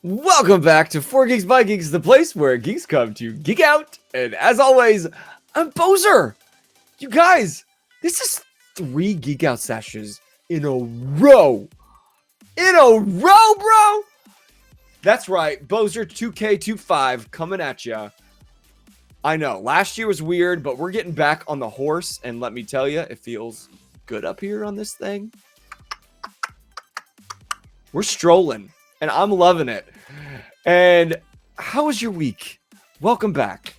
Welcome back to 4 Geeks by Geeks, the place where geeks come to geek out. And as always, I'm Bozer. You guys, this is 3 geek out sessions in a row. Bro. That's right, Bozer 2K25 coming at ya. I know, last year was weird, but we're getting back on the horse. And let me tell you, it feels good up here on this thing. We're strolling. And I'm loving it. And how was your week? Welcome back.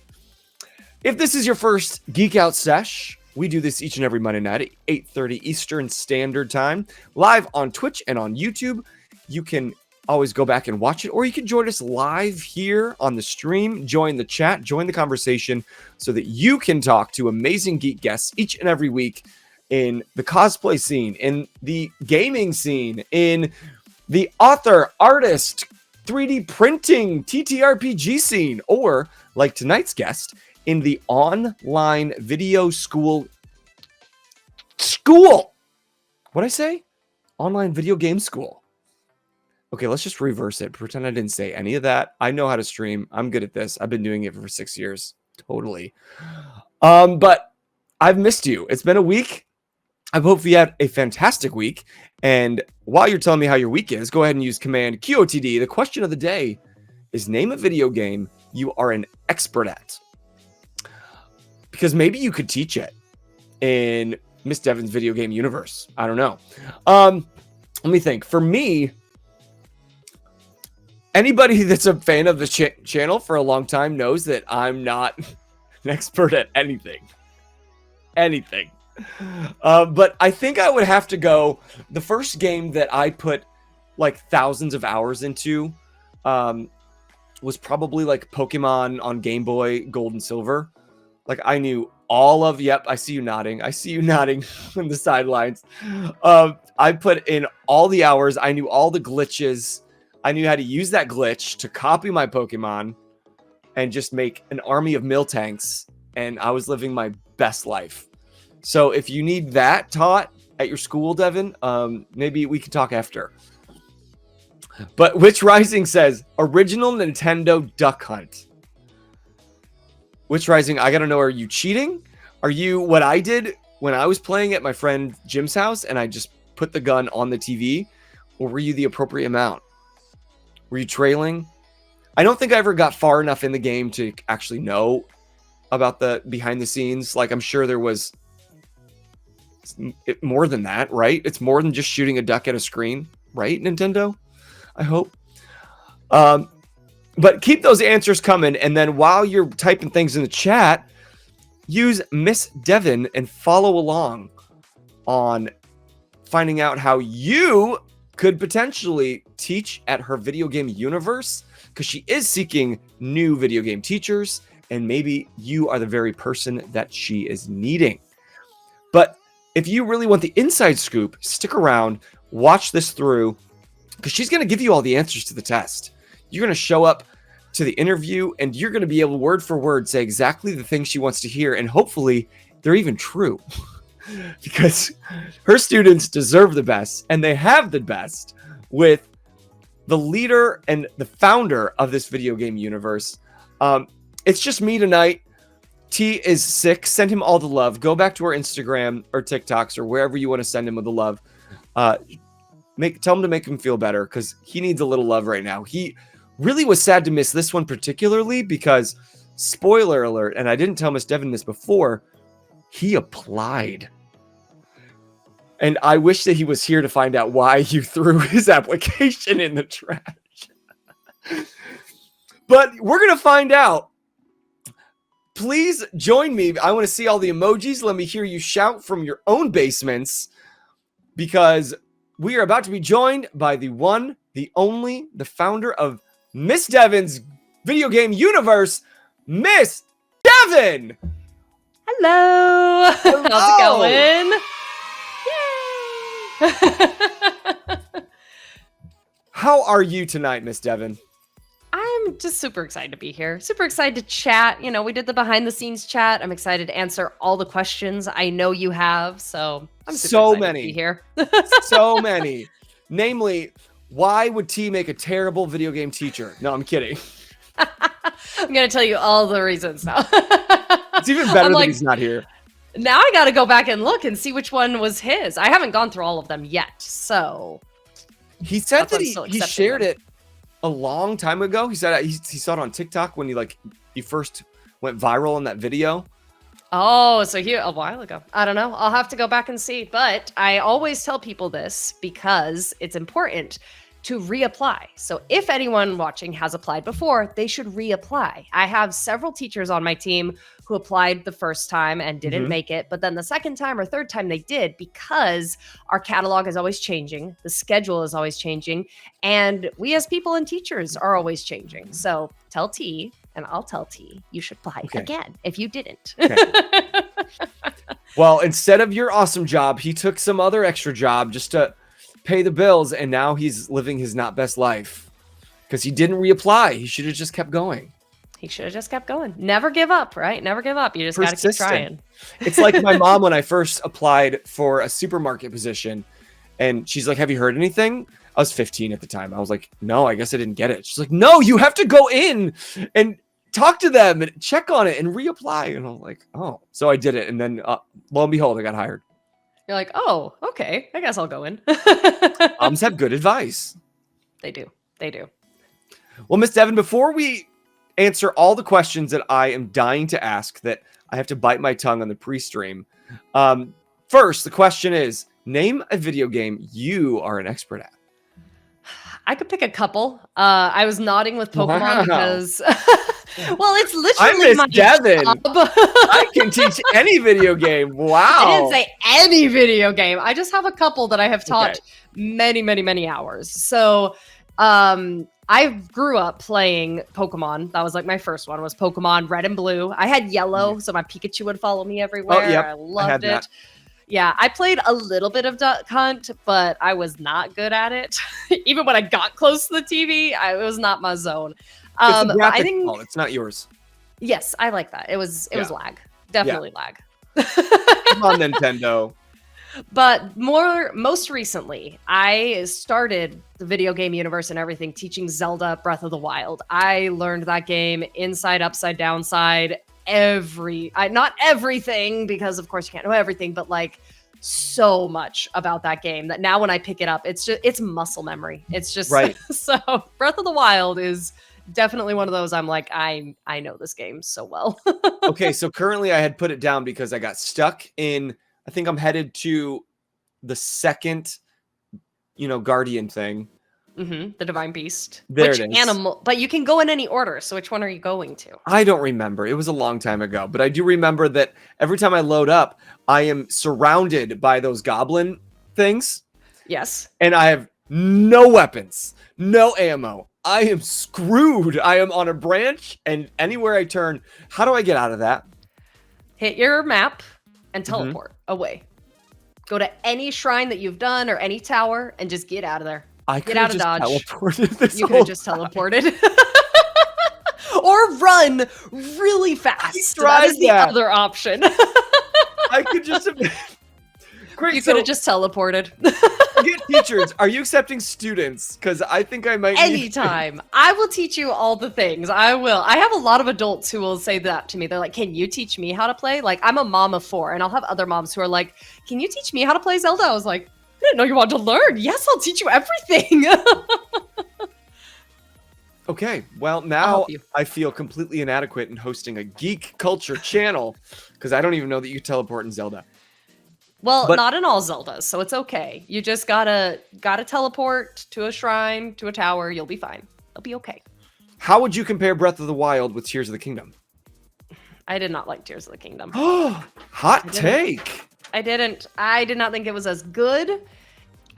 If this is your first Geek Out Sesh, we do this each and every Monday night at 8:30 Eastern Standard Time, live on Twitch and on YouTube. You can always go back and watch it, or you can join us live here on the stream, join the chat, join the conversation, so that you can talk to amazing geek guests each and every week in the cosplay scene, in the gaming scene, in the author, artist, 3D printing, TTRPG scene, or like tonight's guest, in the online video school. What'd I say? Online video game school. Okay, let's just reverse it. Pretend I didn't say any of that. I know how to stream. I'm good at this. I've been doing it for 6 years. Totally. But I've missed you. It's been a week. I hope you had a fantastic week. And while you're telling me how your week is, go ahead and use command QOTD. The question of the day is name a video game you are an expert at. Because maybe you could teach it in Miss Devyn's video game universe. I don't know. Let me think. For me, anybody that's a fan of the channel for a long time knows that I'm not an expert at anything. But I think I would have to go. The first game that I put like thousands of hours into was probably like Pokemon on Game Boy Gold and Silver. Like I knew all of, yep, I see you nodding on the sidelines. I put in all the hours. I knew all the glitches. I knew how to use that glitch to copy my Pokemon and just make an army of Miltanks. And I was living my best life. So if you need that taught at your school, Devyn, maybe we can talk after. But Witch Rising says, original Nintendo Duck Hunt. Witch Rising, I gotta know, are you cheating? Are you what I did when I was playing at my friend Jim's house and I just put the gun on the TV? Or were you the appropriate amount? Were you trailing? I don't think I ever got far enough in the game to actually know about the behind the scenes. Like, I'm sure there was more than that, right? It's more than just shooting a duck at a screen, right, Nintendo? I hope. But keep those answers coming, and then while you're typing things in the chat, use Miss Devyn and follow along on finding out how you could potentially teach at her video game universe, because she is seeking new video game teachers, and maybe you are the very person that she is needing. But if you really want the inside scoop, stick around, watch this through, because she's going to give you all the answers to the test. You're going to show up to the interview, and you're going to be able word for word say exactly the things she wants to hear, and hopefully they're even true. Because her students deserve the best, and they have the best with the leader and the founder of this video game universe. It's just me tonight. T is sick. Send him all the love. Go back to our Instagram or TikToks or wherever you want to send him with the love. Tell him to make him feel better, because he needs a little love right now. He really was sad to miss this one particularly because, spoiler alert, and I didn't tell Miss Devyn this before, he applied. And I wish that he was here to find out why you threw his application in the trash. But we're going to find out. Please join me. I want to see all the emojis. Let me hear you shout from your own basements, because we are about to be joined by the one, the only, the founder of Miss Devyn's video game universe, Miss Devyn. Hello. How's it going? Yay. How are you tonight, Miss Devyn? I'm just super excited to be here. Super excited to chat. You know, we did the behind the scenes chat. I'm excited to answer all the questions I know you have. So I'm super excited to be here. So many. Namely, Why would T make a terrible video game teacher? No, I'm kidding. I'm gonna tell you all the reasons now. It's even better I'm that like, he's not here. now I gotta go back and look and see which one was his. I haven't gone through all of them yet, so He said that's why that I'm still he accepting shared them. it a long time ago. He said he saw it on TikTok when he first went viral in that video. Oh, so here a while ago. I don't know. I'll have to go back and see. But I always tell people this because it's important to reapply. So if anyone watching has applied before, they should reapply. I have several teachers on my team who applied the first time and didn't make it, but then the second time or third time they did, because our catalog is always changing, the schedule is always changing, and we as people and teachers are always changing. So tell T, and I'll tell T, you should apply again if you didn't. Okay. Well, instead of your awesome job, he took some other extra job just to pay the bills, and now he's living his not best life because he didn't reapply. He should have just kept going. He should have just kept going. Never give up, right? Never give up. You just got to keep trying. It's like my mom when I first applied for a supermarket position, and she's like, "Have you heard anything?" I was 15 at the time. I was like, "No, I guess I didn't get it." She's like, "No, you have to go in and talk to them and check on it and reapply." And I was like, "Oh." So I did it, and then lo and behold, I got hired. You're like, oh, okay. I guess I'll go in. Moms have good advice. They do. They do. Well, Miss Devyn, before we answer all the questions that I am dying to ask that I have to bite my tongue on the pre-stream, first, the question is, name a video game you are an expert at. I could pick a couple. I was nodding with Pokemon because, well, it's I literally my Miss Devyn. job. I can teach any video game. Wow. I didn't say any video game. I just have a couple that I have taught many, many, many hours. So, I grew up playing Pokemon. That was like my first one was Pokemon Red and Blue. I had Yellow, so my Pikachu would follow me everywhere. Oh, yep. I loved it. That. Yeah, I played a little bit of Duck Hunt, but I was not good at it. Even when I got close to the TV, it was not my zone. It's a graphic I think fault. It's not yours. yes, I like that. It was lag, definitely lag. Come on, Nintendo. But most recently, I started the video game universe and everything teaching Zelda Breath of the Wild. I learned that game inside, upside, downside, not everything, because of course you can't know everything, but like so much about that game that now when I pick it up, it's muscle memory. It's just right. So Breath of the Wild is definitely one of those I'm like, I know this game so well. Okay, so currently I had put it down because I got stuck in, I think I'm headed to the second, Guardian thing. The Divine Beast. There Which it is. animal? But you can go in any order. So which one are you going to? I don't remember. It was a long time ago, but I do remember that every time I load up, I am surrounded by those goblin things. Yes. And I have no weapons, no ammo. I am screwed. I am on a branch, and anywhere I turn, how do I get out of that? Hit your map and teleport away. Go to any shrine that you've done or any tower and just get out of there. I Get out of Dodge. Teleported this You could have just teleported. Or run really fast. That is the other option. I could just have... Great. You could have just teleported. Forget teachers. Are you accepting students? Because I think I might Anytime. I will teach you all the things. I will. I have a lot of adults who will say that to me. They're like, can you teach me how to play? Like, I'm a mom of 4, and I'll have other moms who are like, can you teach me how to play Zelda? I was like, I didn't know you wanted to learn. Yes, I'll teach you everything. Okay, well, now I feel completely inadequate in hosting a geek culture channel because I don't even know that you can teleport in Zelda. Well, not in all Zeldas, so it's okay. You just gotta teleport to a shrine, to a tower. You'll be fine. It'll be okay. How would you compare Breath of the Wild with Tears of the Kingdom? I did not like Tears of the Kingdom. Hot take. I did not think it was as good.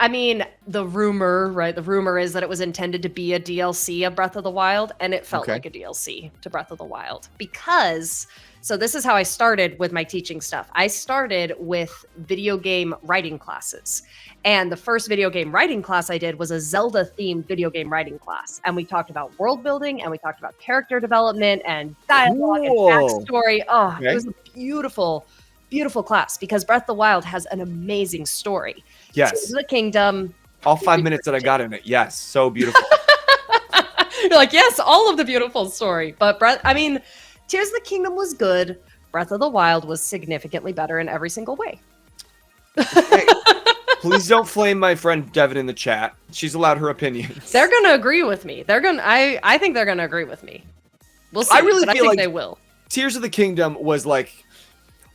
I mean, the rumor is that it was intended to be a DLC of Breath of the Wild, and it felt like a DLC to Breath of the Wild. So this is how I started with my teaching stuff. I started with video game writing classes. And the first video game writing class I did was a Zelda-themed video game writing class. And we talked about world building, and we talked about character development and dialogue and backstory. Oh, It was a beautiful, beautiful class because Breath of the Wild has an amazing story. Yes. Tears of the Kingdom, All 5 minutes that I got in it. Yes, so beautiful. You're like, yes, all of the beautiful story. But Tears of the Kingdom was good. Breath of the Wild was significantly better in every single way. Hey, please don't flame my friend Devyn in the chat. She's allowed her opinions. They're gonna agree with me. I think they're gonna agree with me. We'll see. I really feel think like they will. Tears of the Kingdom was like,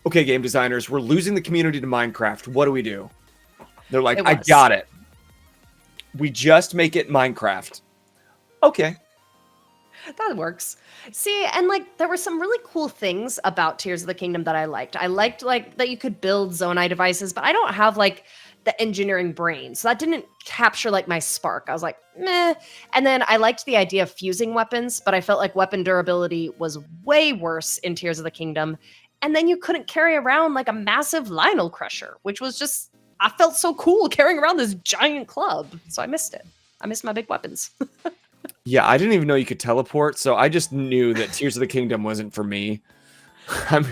okay, game designers, we're losing the community to Minecraft. What do we do? They're like, I got it. We just make it Minecraft. Okay. That works. See, and like there were some really cool things about Tears of the Kingdom that I liked. I liked like that you could build Zonai devices, but I don't have like the engineering brain. So that didn't capture like my spark. I was like, meh. And then I liked the idea of fusing weapons, but I felt like weapon durability was way worse in Tears of the Kingdom. And then you couldn't carry around like a massive Lionel Crusher, which was just, I felt so cool carrying around this giant club. So I missed it. I missed my big weapons. Yeah, I didn't even know you could teleport, so I just knew that Tears of the Kingdom wasn't for me.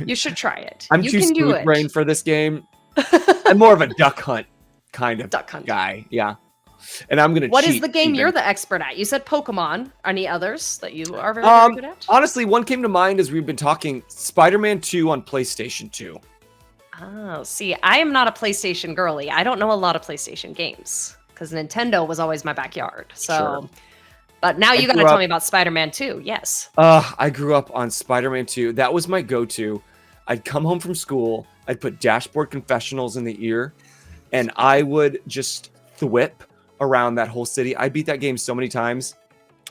You should try it. I'm too smooth brain for this game. I'm more of a duck hunt kind of guy. Yeah. And I'm gonna. What is the game you're the expert at? You said Pokemon. Any others that you are very good at? Honestly, one came to mind as we've been talking. Spider-Man 2 on PlayStation 2. Oh, see, I am not a PlayStation girly. I don't know a lot of PlayStation games because Nintendo was always my backyard. So. Sure. But now you got to tell me about Spider-Man 2. Yes. I grew up on Spider-Man 2. That was my go-to. I'd come home from school. I'd put Dashboard Confessionals in the ear, and I would just thwip around that whole city. I beat that game so many times.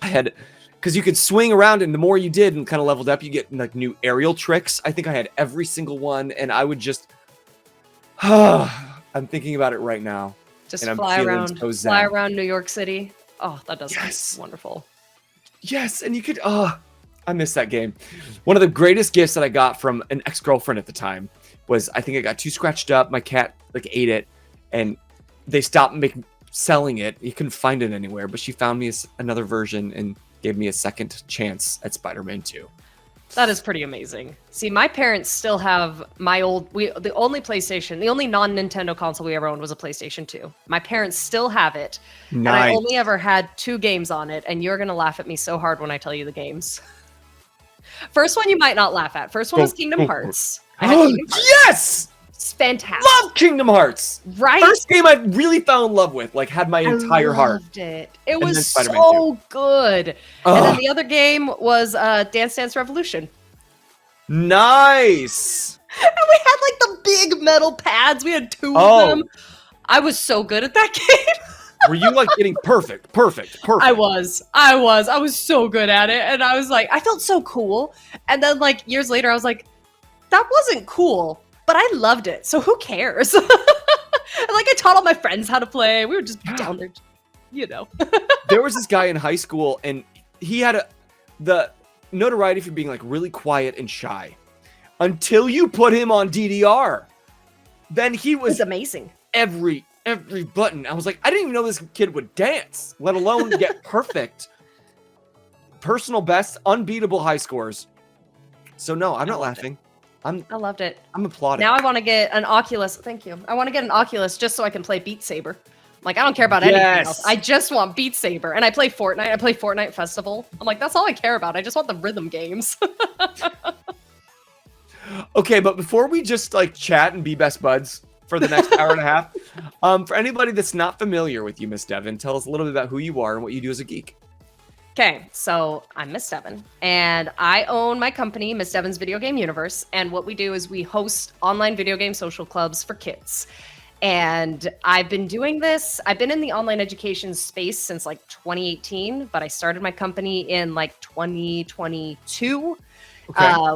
Because you could swing around, and the more you did and kind of leveled up, you get like new aerial tricks. I think I had every single one, and I would just. I'm thinking about it right now. Just fly around New York City. Oh, that does sound wonderful. Yes, and you could, I miss that game. One of the greatest gifts that I got from an ex-girlfriend at the time was, I think I got too scratched up. My cat, like, ate it, and they stopped selling it. You couldn't find it anywhere, but she found me another version and gave me a second chance at Spider-Man 2. That is pretty amazing. See, my parents still have the only PlayStation, the only non-Nintendo console we ever owned was a PlayStation 2. My parents still have it. Nice. And I only ever had 2 games on it, and you're going to laugh at me so hard when I tell you the games. First one you might not laugh at. First one was Kingdom Hearts. Kingdom Hearts. Yes! It's fantastic. Love Kingdom Hearts. Right? First game I really fell in love with, like had my entire heart. Loved it. It was so good. And then the other game was Dance Dance Revolution. Nice. And we had like the big metal pads. We had 2 of them. I was so good at that game. Were you like getting perfect? I was so good at it. And I was like, I felt so cool. And then like years later, I was like, that wasn't cool, but I loved it. So who cares? And like I taught all my friends how to play. We were just down there, you know. There was this guy in high school, and he had the notoriety for being like really quiet and shy until you put him on DDR. Then he was amazing. Every button. I was like, I didn't even know this kid would dance, let alone get perfect. Personal best, unbeatable high scores. So no, I'm not laughing. I loved it. I'm applauding. Now I want to get an Oculus. Thank you. I want to get an Oculus just so I can play Beat Saber. Like, I don't care about anything else. I just want Beat Saber. And I play Fortnite. I play Fortnite Festival. I'm like, that's all I care about. I just want the rhythm games. Okay, but before we just like chat and be best buds for the next hour and a half, for anybody that's not familiar with you, Miss Devyn, tell us a little bit about who you are and what you do as a geek. Okay, so I'm Miss Devyn, and I own my company, Miss Devyn's Video Game Universe. And what we do is we host online video game social clubs for kids. And I've been doing this. I've been in the online education space since like 2018, but I started my company in like 2022,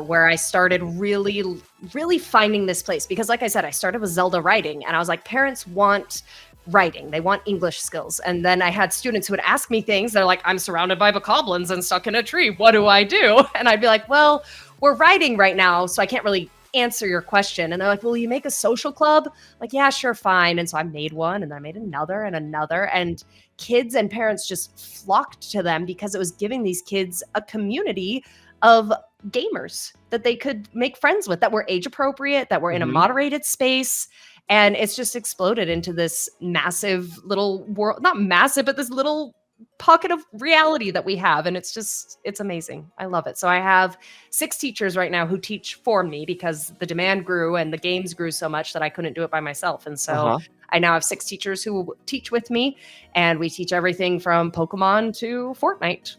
where I started really finding this place. Because like I said, I started with Zelda writing, and I was like, parents want writing. They want English skills. And then I had students who would ask me things. They're like, I'm surrounded by bokoblins and stuck in a tree. What do I do? And I'd be like, well, we're writing right now, so I can't really answer your question. And they're like, will you make a social club? Like, yeah, sure, fine. And so I made one, and then I made another and another. And kids and parents just flocked to them because it was giving these kids a community of gamers that they could make friends with, that were age appropriate, that were in a moderated space. And it's just exploded into this massive little world, not massive, but this little pocket of reality that we have. And it's amazing. I love it. So I have 6 teachers right now who teach for me because the demand grew and the games grew so much that I couldn't do it by myself. And so I now have 6 teachers who teach with me, and we teach everything from Pokemon to Fortnite.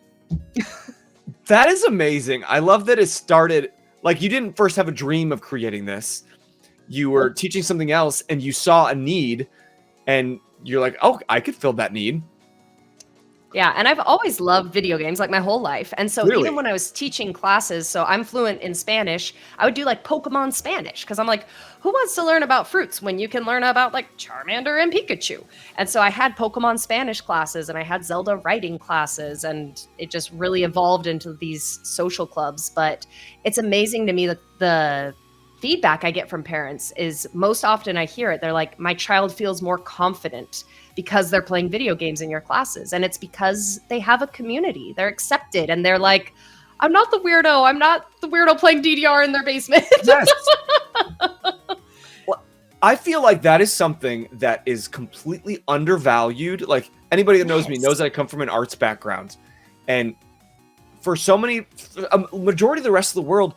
That is amazing. I love that it started, like, you didn't first have a dream of creating this. You were teaching something else and you saw a need and you're like, oh, I could fill that need. Yeah, and I've always loved video games like my whole life. And so Really? even when I was teaching classes, so I'm fluent in Spanish, I would do like Pokemon Spanish because I'm like, who wants to learn about fruits when you can learn about like Charmander and Pikachu? And so I had Pokemon Spanish classes and I had Zelda writing classes, and it just really evolved into these social clubs. But it's amazing to me that the feedback I get from parents is most often I hear it. They're like, my child feels more confident because they're playing video games in your classes. And it's because they have a community. They're accepted. And they're like, I'm not the weirdo. I'm not the weirdo playing DDR in their basement. Yes. Well, I feel like that is something that is completely undervalued. Like, anybody that knows me knows that I come from an arts background. And for so many, a majority of the rest of the world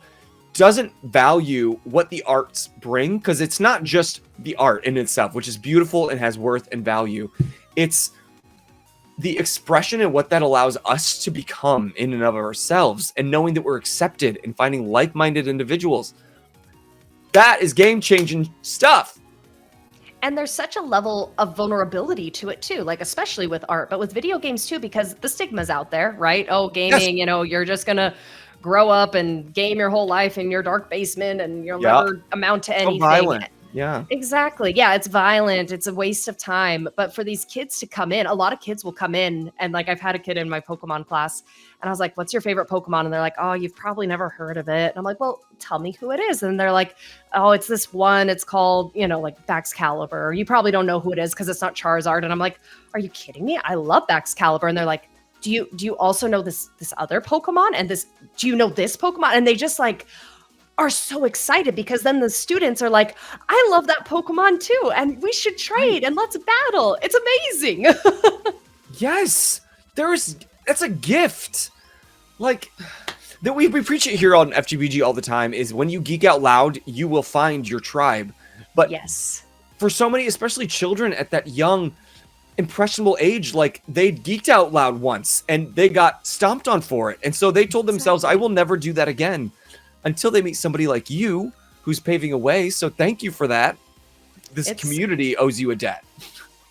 doesn't value what the arts bring, because it's not just the art in itself, which is beautiful and has worth and value. It's the expression and what that allows us to become in and of ourselves, and knowing that we're accepted and finding like-minded individuals. That is game-changing stuff. And there's such a level of vulnerability to it too, like especially with art, but with video games too, because the stigma's out there, right? Oh, gaming, you know, you're just gonna grow up and game your whole life in your dark basement and you'll never amount to anything. So violent. Yeah. Exactly. Yeah, it's violent. It's a waste of time. But for these kids to come in, a lot of kids will come in, and like I've had a kid in my Pokemon class and I was like, what's your favorite Pokemon? And they're like, oh, you've probably never heard of it. And I'm like, well, tell me who it is. And they're like, oh, it's this one. It's called, you know, like Baxcalibur. You probably don't know who it is because it's not Charizard. And I'm like, are you kidding me? I love Baxcalibur. And they're like, do you also know this other Pokemon? And do you know this Pokemon? And they just like are so excited because then the students are like, I love that Pokemon too, and we should trade and let's battle. It's amazing. Yes, that's a gift. Like that we preach it here on FGBG all the time, is when you geek out loud, you will find your tribe. But yes, for so many, especially children at that young, impressionable age, like they geeked out loud once and they got stomped on for it. And so they told themselves, I will never do that again, until they meet somebody like you who's paving a way. So thank you for that. This community owes you a debt.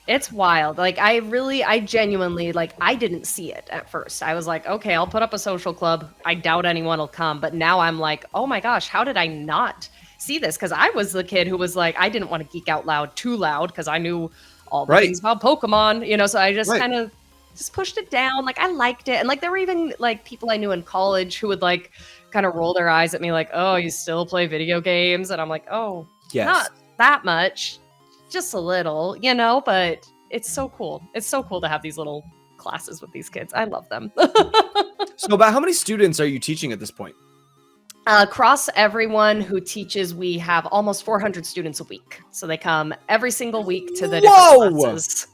It's wild. Like I genuinely, like, I didn't see it at first. I was like, okay, I'll put up a social club. I doubt anyone will come. But now I'm like, oh my gosh, how did I not see this? Because I was the kid who was like, I didn't want to geek out loud too loud because I knew all the things about Pokemon, you know, so I just kind of just pushed it down. Like I liked it. And like there were even like people I knew in college who would like kind of roll their eyes at me like, oh, you still play video games? And I'm like, oh, not that much, just a little, you know, but it's so cool. It's so cool to have these little classes with these kids. I love them. So about how many students are you teaching at this point? Across everyone who teaches, we have almost 400 students a week. So they come every single week to the different classes.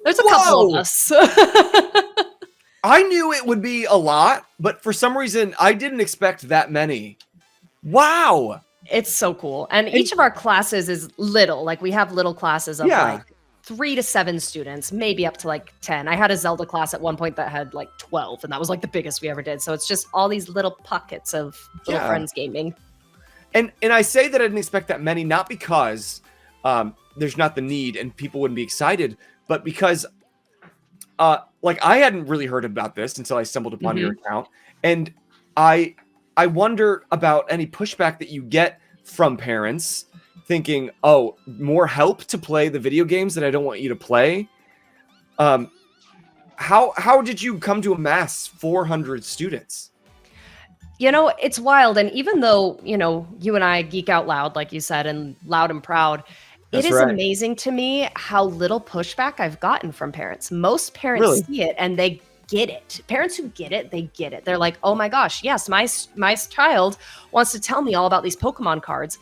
There's a couple of us. I knew it would be a lot, but for some reason, I didn't expect that many. Wow. It's so cool. And each of our classes is little. Like we have little classes of like 3 to 7 students, maybe up to like 10. I had a Zelda class at one point that had like 12, and that was like the biggest we ever did. So it's just all these little pockets of little friends gaming. And I say that I didn't expect that many, not because there's not the need and people wouldn't be excited, but because like I hadn't really heard about this until I stumbled upon your account. And I wonder about any pushback that you get from parents thinking, oh, more help to play the video games that I don't want you to play. How did you come to amass 400 students? You know, it's wild. And even though, you know, you and I geek out loud, like you said, and loud and proud, it is amazing to me how little pushback I've gotten from parents. Most parents see it and they get it. Parents who get it, they get it. They're like, oh my gosh, yes, my child wants to tell me all about these Pokemon cards.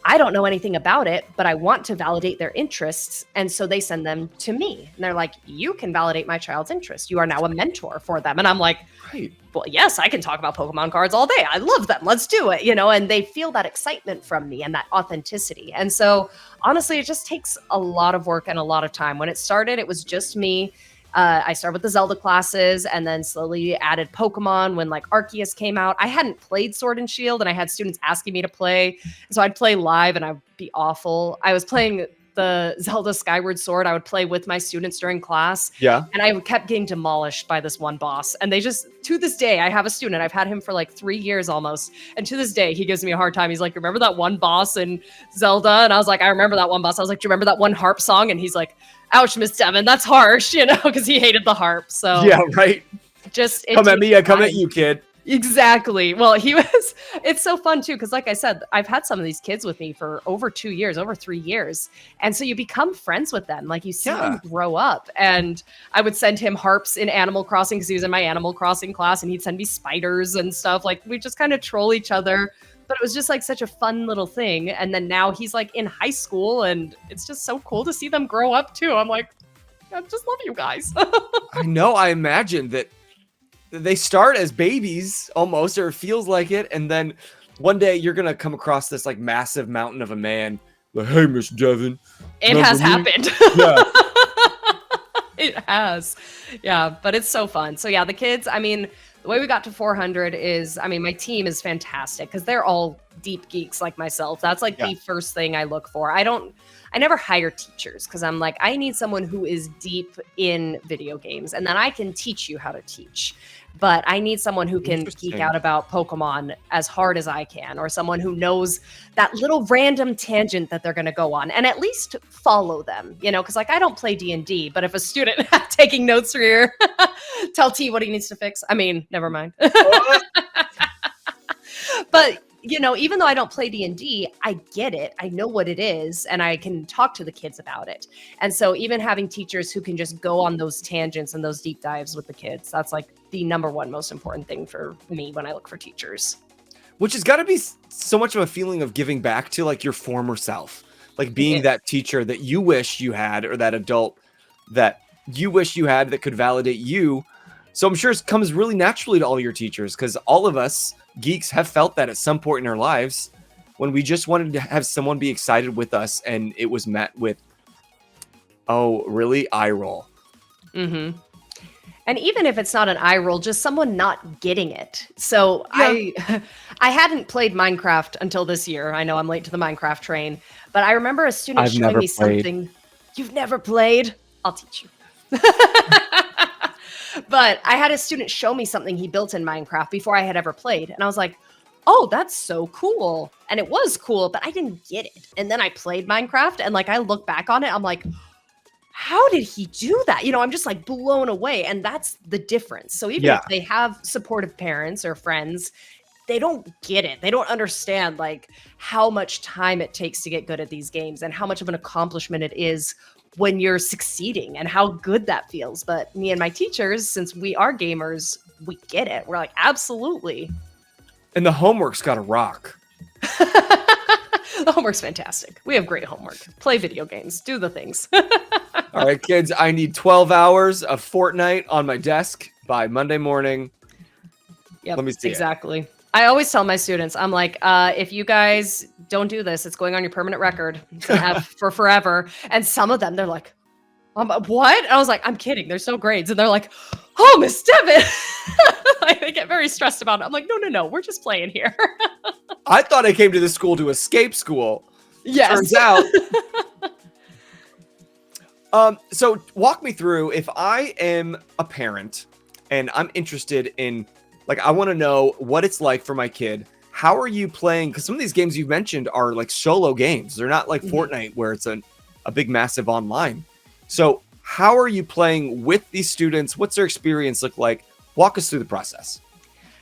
I don't know anything about it, but I want to validate their interests. And so they send them to me. And they're like, you can validate my child's interest. You are now a mentor for them. And I'm like, Right. well, yes, I can talk about Pokemon cards all day. I love them. Let's do it. And they feel that excitement from me and that authenticity. And so honestly, it just takes a lot of work and a lot of time. When it started, it was just me. I started with the Zelda classes and then slowly added Pokemon when like Arceus came out. I hadn't played Sword and Shield and I had students asking me to play. So I'd play live and I'd be awful. I was playing the Zelda Skyward Sword. I would play with my students during class. Yeah. And I kept getting demolished by this one boss. And they just, to this day, I have a student. I've had him for like 3 years almost. And to this day, he gives me a hard time. He's like, remember that one boss in Zelda? And I was like, I remember that one boss. I was like, do you remember that one harp song? And he's like, ouch, Miss Devyn, that's harsh, because he hated the harp. So Yeah, right. just Come at me, I come at you, kid. Exactly. Well, it's so fun too, because like I said, I've had some of these kids with me for over 2 years, over 3 years. And so you become friends with them. Like you see them grow up. And I would send him harps in Animal Crossing because he was in my Animal Crossing class and he'd send me spiders and stuff. Like we just kind of troll each other. But it was just like such a fun little thing. And then now he's like in high school and it's just so cool to see them grow up too. I'm like, I just love you guys. I know. I imagine that they start as babies almost, or it feels like it. And then one day you're going to come across this like massive mountain of a man. Like, hey, Miss Devyn. It has happened. Yeah. It has. Yeah. But it's so fun. So yeah, the kids, I mean, the way we got to 400 is, I mean, my team is fantastic because they're all deep geeks like myself. That's like the first thing I look for. I never hire teachers because I'm like, I need someone who is deep in video games and then I can teach you how to teach. But I need someone who can geek out about Pokemon as hard as I can, or someone who knows that little random tangent that they're going to go on and at least follow them, because like I don't play D&D, but if a student taking notes for your tell T what he needs to fix. I mean, never mind. But even though I don't play D&D, I get it. I know what it is, and I can talk to the kids about it. And so even having teachers who can just go on those tangents and those deep dives with the kids, that's like the number one most important thing for me when I look for teachers. Which has got to be so much of a feeling of giving back to like your former self, like being that teacher that you wish you had, or that adult that you wish you had that could validate you. So I'm sure it comes really naturally to all your teachers, because all of us geeks have felt that at some point in our lives when we just wanted to have someone be excited with us and it was met with, oh, really? Eye roll. Mm-hmm. And even if it's not an eye roll, just someone not getting it. So I hadn't played Minecraft until this year. I know I'm late to the Minecraft train, but I remember a student showing me something. You've never played? I'll teach you. But I had a student show me something he built in Minecraft before I had ever played. And I was like, oh, that's so cool. And it was cool, but I didn't get it. And then I played Minecraft and like I look back on it, I'm like, how did he do that? I'm just like blown away. And that's the difference. So even if they have supportive parents or friends, they don't get it. They don't understand like how much time it takes to get good at these games and how much of an accomplishment it is when you're succeeding and how good that feels. But me and my teachers, since we are gamers, we get it. We're like, absolutely. And the homework's got to rock. The homework's fantastic. We have great homework. Play video games. Do the things. All right, kids, I need 12 hours of Fortnite on my desk by Monday morning. Yep, let me see exactly. I always tell my students, I'm like, if you guys don't do this, it's going on your permanent record. It's gonna have for forever. And some of them, they're like, what? And I was like, I'm kidding. There's no grades. And they're like, oh, Miss Devyn. Like, they get very stressed about it. I'm like, no. We're just playing here. I thought I came to this school to escape school. Yes. Turns out. So walk me through, if I am a parent and I'm interested in, like, I want to know what it's like for my kid. How are you playing? Because some of these games you've mentioned are like solo games. They're not like Fortnite where it's a big, massive online. So how are you playing with these students? What's their experience look like? Walk us through the process.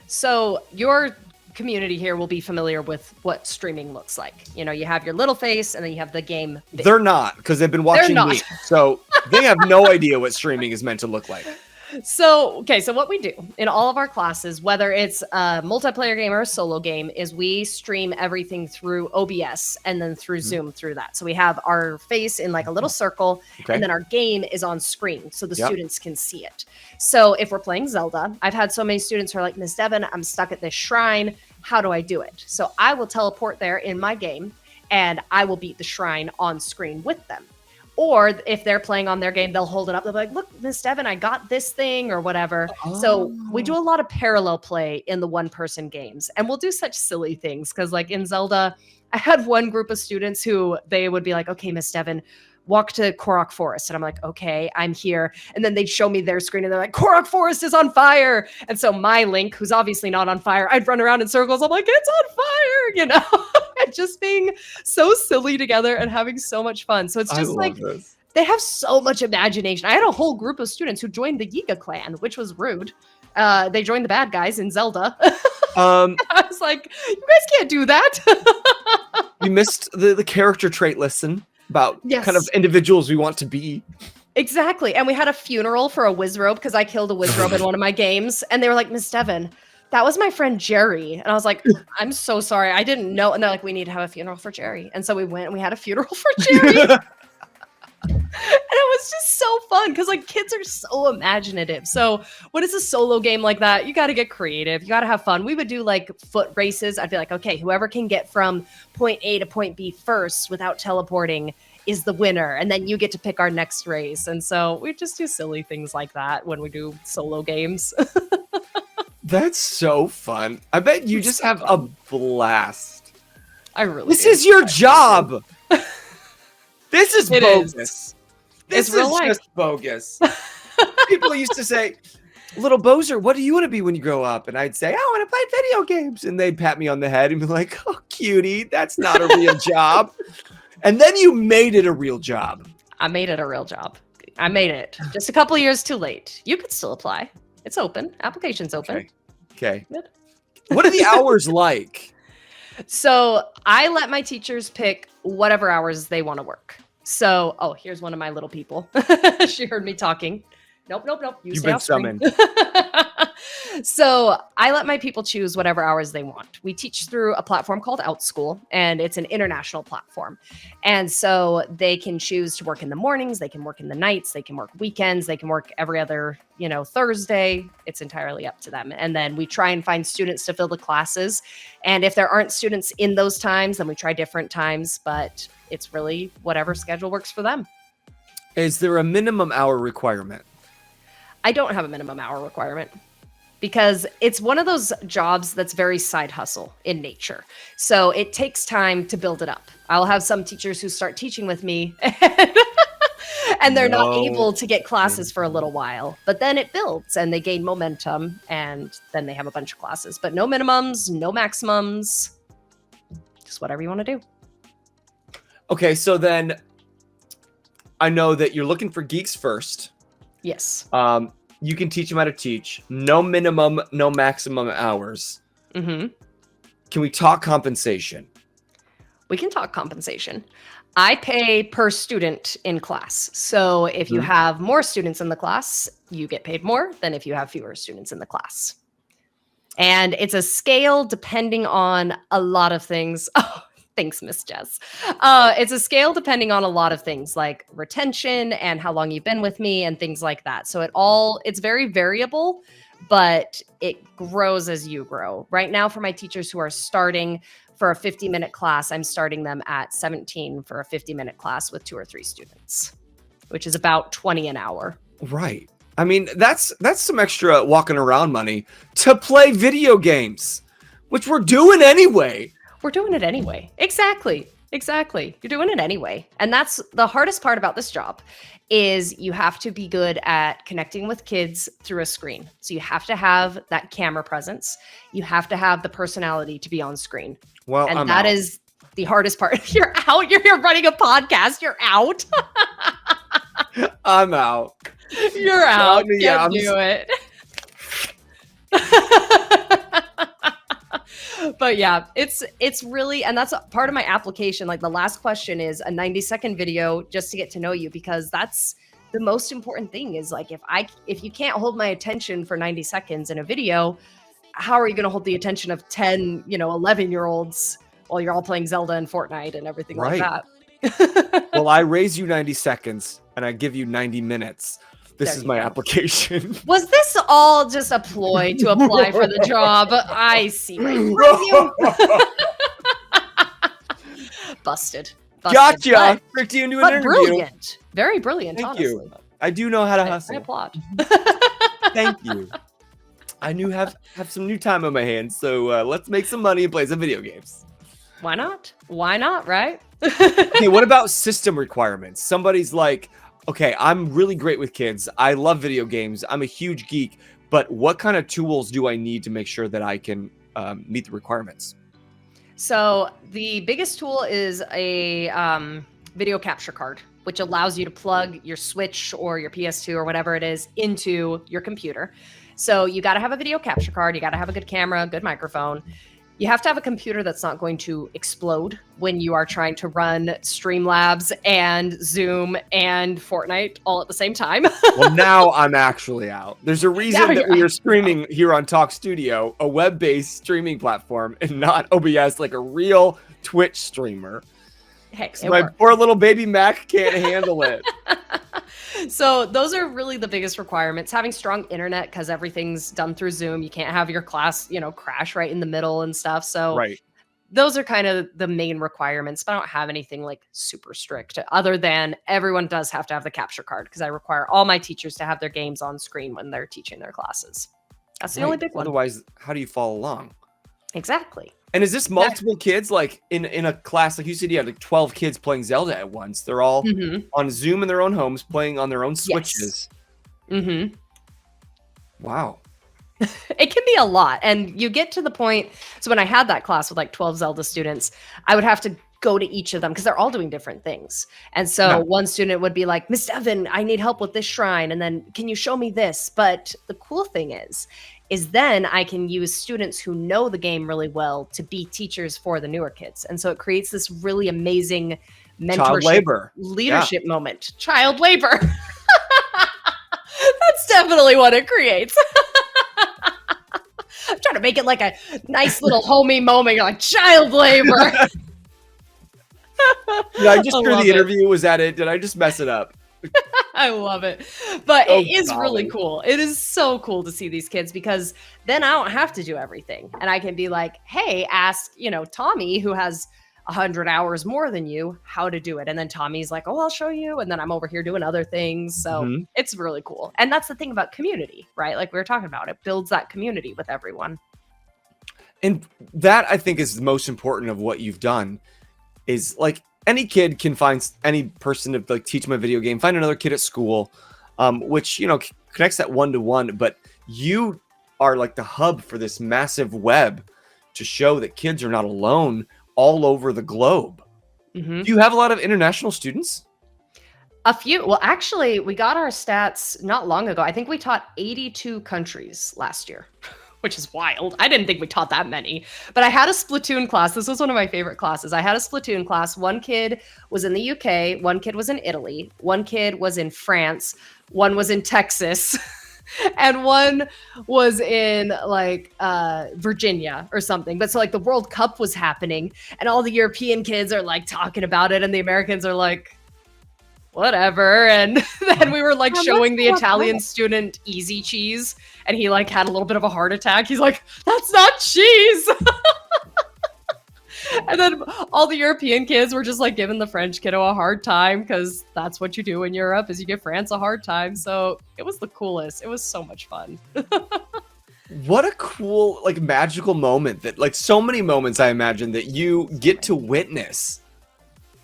So your community here will be familiar with what streaming looks like. You have your little face and then you have the game video. They're not, because they've been watching me. So they have no idea what streaming is meant to look like. So what we do in all of our classes, whether it's a multiplayer game or a solo game, is we stream everything through OBS and then through Zoom through that. So we have our face in like a little circle, Okay. and then our game is on screen so the Yep. students can see it. So if we're playing Zelda, I've had so many students who are like, Miss Devyn, I'm stuck at this shrine. How do I do it? So I will teleport there in my game, and I will beat the shrine on screen with them. Or if they're playing on their game, they'll hold it up. They'll be like, look, Miss Devyn, I got this thing or whatever. So we do a lot of parallel play in the one-person games. And we'll do such silly things. Because like in Zelda, I had one group of students who they would be like, okay, Miss Devyn, walk to Korok Forest. And I'm like, okay, I'm here. And then they'd show me their screen and they're like, Korok Forest is on fire. And so my Link, who's obviously not on fire, I'd run around in circles. I'm like, it's on fire, you know? And just being so silly together and having so much fun. So it's just like, they have so much imagination. I had a whole group of students who joined the Yiga clan, which was rude. They joined the bad guys in Zelda. I was like, you guys can't do that. You missed the character trait lesson about kind of individuals we want to be. Exactly. And we had a funeral for a Wizrobe because I killed a Wizrobe in one of my games. And they were like, Miss Devyn, that was my friend Jerry. And I was like, I'm so sorry. I didn't know. And they're like, we need to have a funeral for Jerry. And so we went and we had a funeral for Jerry. And it was just so fun because like kids are so imaginative. So when it's a solo game like that, you got to get creative. You got to have fun. We would do like foot races. I'd be like, okay, whoever can get from point A to point B first without teleporting is the winner. And then you get to pick our next race. And so we just do silly things like that when we do solo games. That's so fun. I bet you just have a blast. I really This do. is your job. This is bogus. This is just bogus. People used to say, little Bozer, what do you want to be when you grow up? And I'd say, I want to play video games. And they'd pat me on the head and be like, oh, cutie, that's not a real job. And then you made it a real job. I made it a real job. I made it. Just a couple years too late. You could still apply. It's open. Application's open. Okay. What are the hours like? So I let my teachers pick whatever hours they want to work. So, here's one of my little people. She heard me talking. Nope. You've been summoned. So I let my people choose whatever hours they want. We teach through a platform called OutSchool, and it's an international platform. And so they can choose to work in the mornings, they can work in the nights, they can work weekends, they can work every other, Thursday. It's entirely up to them. And then we try and find students to fill the classes. And if there aren't students in those times, then we try different times, but it's really whatever schedule works for them. Is there a minimum hour requirement? I don't have a minimum hour requirement because it's one of those jobs that's very side hustle in nature. So it takes time to build it up. I'll have some teachers who start teaching with me and they're not able to get classes for a little while, but then it builds and they gain momentum and then they have a bunch of classes, but no minimums, no maximums, just whatever you want to do. Okay, so then I know that you're looking for geeks first. Yes. You can teach them how to teach. No minimum, no maximum hours. Mm-hmm. Can we talk compensation? We can talk compensation. I pay per student in class. So if you have more students in the class, you get paid more than if you have fewer students in the class. And it's a scale depending on a lot of things. Oh, thanks, Miss Jess. It's a scale depending on a lot of things like retention and how long you've been with me and things like that. So it's very variable, but it grows as you grow. Right now for my teachers who are starting for a 50-minute class, I'm starting them at 17 for a 50-minute class with 2 or 3 students, which is about 20 an hour. Right. I mean, that's some extra walking around money to play video games, which we're doing anyway. We're doing it anyway. Exactly. You're doing it anyway. And that's the hardest part about this job is you have to be good at connecting with kids through a screen. So you have to have that camera presence. You have to have the personality to be on screen. Well, and that is the hardest part. You're out. You're here running a podcast. You're out. I'm out. You're out. Can't do it. But yeah, it's really, and that's part of my application. Like the last question is a 90-second video just to get to know you, because that's the most important thing is like, if you can't hold my attention for 90 seconds in a video, how are you going to hold the attention of 10, 11-year-olds while you're all playing Zelda and Fortnite and everything like Right. that? Well, I raise you 90 seconds and I give you 90 minutes. This There is you my go. application. Was this all just a ploy to apply for the job? I see right through you. Busted. Gotcha. But, Tricked you into an but interview. brilliant. Very brilliant, Thank honestly. you. I do know how to I hustle. applaud. Thank you. I have some new time on my hands, so let's make some money and play some video games. Why not? Why not, right? Okay, what about system requirements? Somebody's like, okay, I'm really great with kids. I love video games. I'm a huge geek. But what kind of tools do I need to make sure that I can meet the requirements? So the biggest tool is a video capture card, which allows you to plug your Switch or your PS2 or whatever it is into your computer. So you got to have a video capture card. You got to have a good camera, good microphone. You have to have a computer that's not going to explode when you are trying to run Streamlabs and Zoom and Fortnite all at the same time. Well, now I'm actually out. There's a reason Now that you're we are out. streaming here on Talk Studio, a web-based streaming platform, and not OBS like a real Twitch streamer. Hey, So my poor little baby Mac can't handle it. So those are really the biggest requirements. Having strong internet, because everything's done through Zoom. You can't have your class, crash right in the middle and stuff. So Right. those are kind of the main requirements, but I don't have anything like super strict other than everyone does have to have the capture card because I require all my teachers to have their games on screen when they're teaching their classes. That's the only big one. Otherwise, how do you follow along? Exactly. And is this multiple kids? Like in a class, like you said, you had like 12 kids playing Zelda at once. They're all on Zoom in their own homes, playing on their own Switches. Mm-hmm. Wow. It can be a lot. And you get to the point. So when I had that class with like 12 Zelda students, I would have to go to each of them because they're all doing different things. And so one student would be like, Miss Devyn, I need help with this shrine. And then can you show me this? But the cool thing is then I can use students who know the game really well to be teachers for the newer kids. And so it creates this really amazing mentorship, Child labor, leadership moment. Child labor. That's definitely what it creates. I'm trying to make it like a nice little homey moment, like child labor. Did I just hear the interview? Was that it? Did I just mess it up? I love it. But it is really cool. It is so cool to see these kids because then I don't have to do everything. And I can be like, hey, ask, Tommy, who has 100 hours more than you, how to do it. And then Tommy's like, oh, I'll show you. And then I'm over here doing other things. So it's really cool. And that's the thing about community, right? Like we were talking about, it builds that community with everyone. And that I think is the most important of what you've done is like any kid can find any person to like teach them a video game, find another kid at school, which, connects that one-to-one, but you are like the hub for this massive web to show that kids are not alone all over the globe. Do you have a lot of international students? A few. Well, actually, we got our stats not long ago. I think we taught 82 countries last year, which is wild. I didn't think we taught that many, but I had a Splatoon class. This was one of my favorite classes. I had a Splatoon class. One kid was in the UK. One kid was in Italy. One kid was in France. One was in Texas. And one was in like Virginia or something. But so like the World Cup was happening and all the European kids are like talking about it. And the Americans are like, whatever. And then we were like showing the Italian student easy cheese. And he like had a little bit of a heart attack. He's like, that's not cheese. And then all the European kids were just like giving the French kiddo a hard time because that's what you do in Europe is you give France a hard time. So it was the coolest. It was so much fun. What a cool, like magical moment that like so many moments I imagine that you get to witness.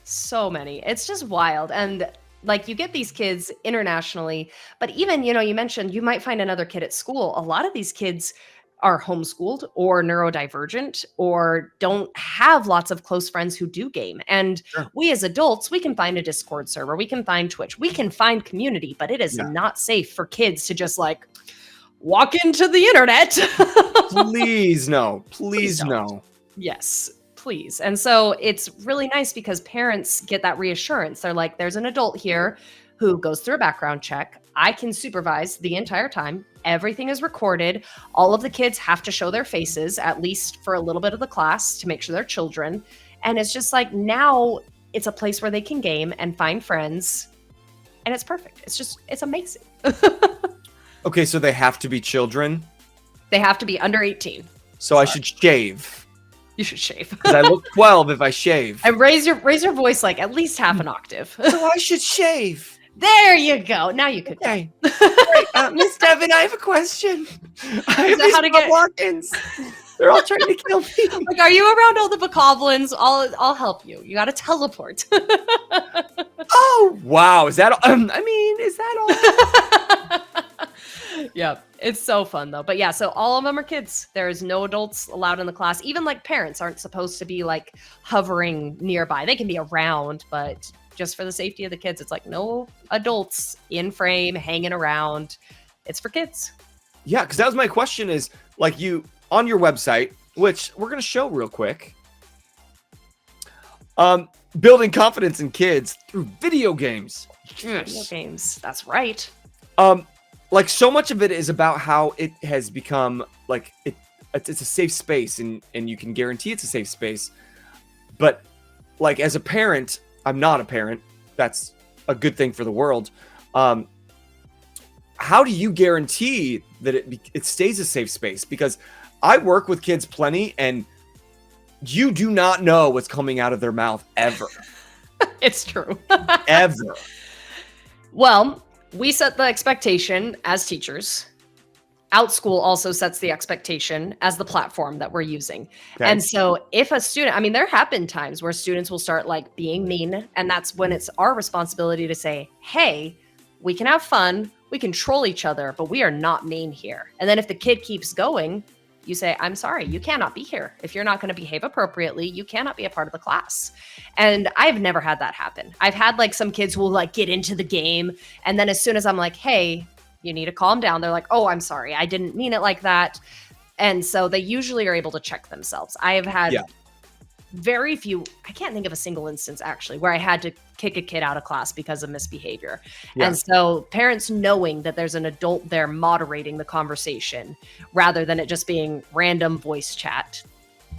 So many. It's just wild. And like you get these kids internationally, but even, you mentioned you might find another kid at school. A lot of these kids are homeschooled or neurodivergent or don't have lots of close friends who do game. And we as adults, we can find a Discord server, we can find Twitch, we can find community, but it is not safe for kids to just like walk into the internet. Please no. Please no. Yes, please. And so it's really nice because parents get that reassurance. They're like, there's an adult here who goes through a background check. I can supervise the entire time. Everything is recorded. All of the kids have to show their faces, at least for a little bit of the class, to make sure they're children. And it's just like, now it's a place where they can game and find friends. And it's perfect. It's amazing. Okay, so they have to be children? They have to be under 18. So I should shave. You should shave. Because I look 12 if I shave. And raise your voice like at least half an octave. So I should shave. There you go. Now you could. Okay. Right, Miss Devyn, I have a question. I have these walk-ins. They're all trying to kill me. Like, are you around all the bokoblins? I'll help you. You got to teleport. Oh, wow. Is that is that all? Yeah, it's so fun though. But yeah, so all of them are kids. There is no adults allowed in the class. Even like parents aren't supposed to be like hovering nearby. They can be around, but just for the safety of the kids, it's like no adults in frame hanging around. It's for kids. Yeah, because that was my question is like you on your website, which we're going to show real quick. Building confidence in kids through video games. Yes. Video games. That's right. Like so much of it is about how it has become like it's a safe space and you can guarantee it's a safe space. But like as a parent, I'm not a parent. That's a good thing for the world. How do you guarantee that it stays a safe space? Because I work with kids plenty and you do not know what's coming out of their mouth ever. It's true. Ever. Well, we set the expectation as teachers. OutSchool also sets the expectation as the platform that we're using. Okay. And so if a student, there have been times where students will start like being mean, and that's when it's our responsibility to say, hey, we can have fun, we can troll each other, but we are not mean here. And then if the kid keeps going, you say, I'm sorry, you cannot be here. If you're not going to behave appropriately, you cannot be a part of the class. And I've never had that happen. I've had like some kids who will like get into the game. And then as soon as I'm like, hey, you need to calm down, they're like, oh, I'm sorry, I didn't mean it like that. And so they usually are able to check themselves. I have had very few, I can't think of a single instance actually, where I had to kick a kid out of class because of misbehavior. Yeah. And so parents knowing that there's an adult there moderating the conversation rather than it just being random voice chat,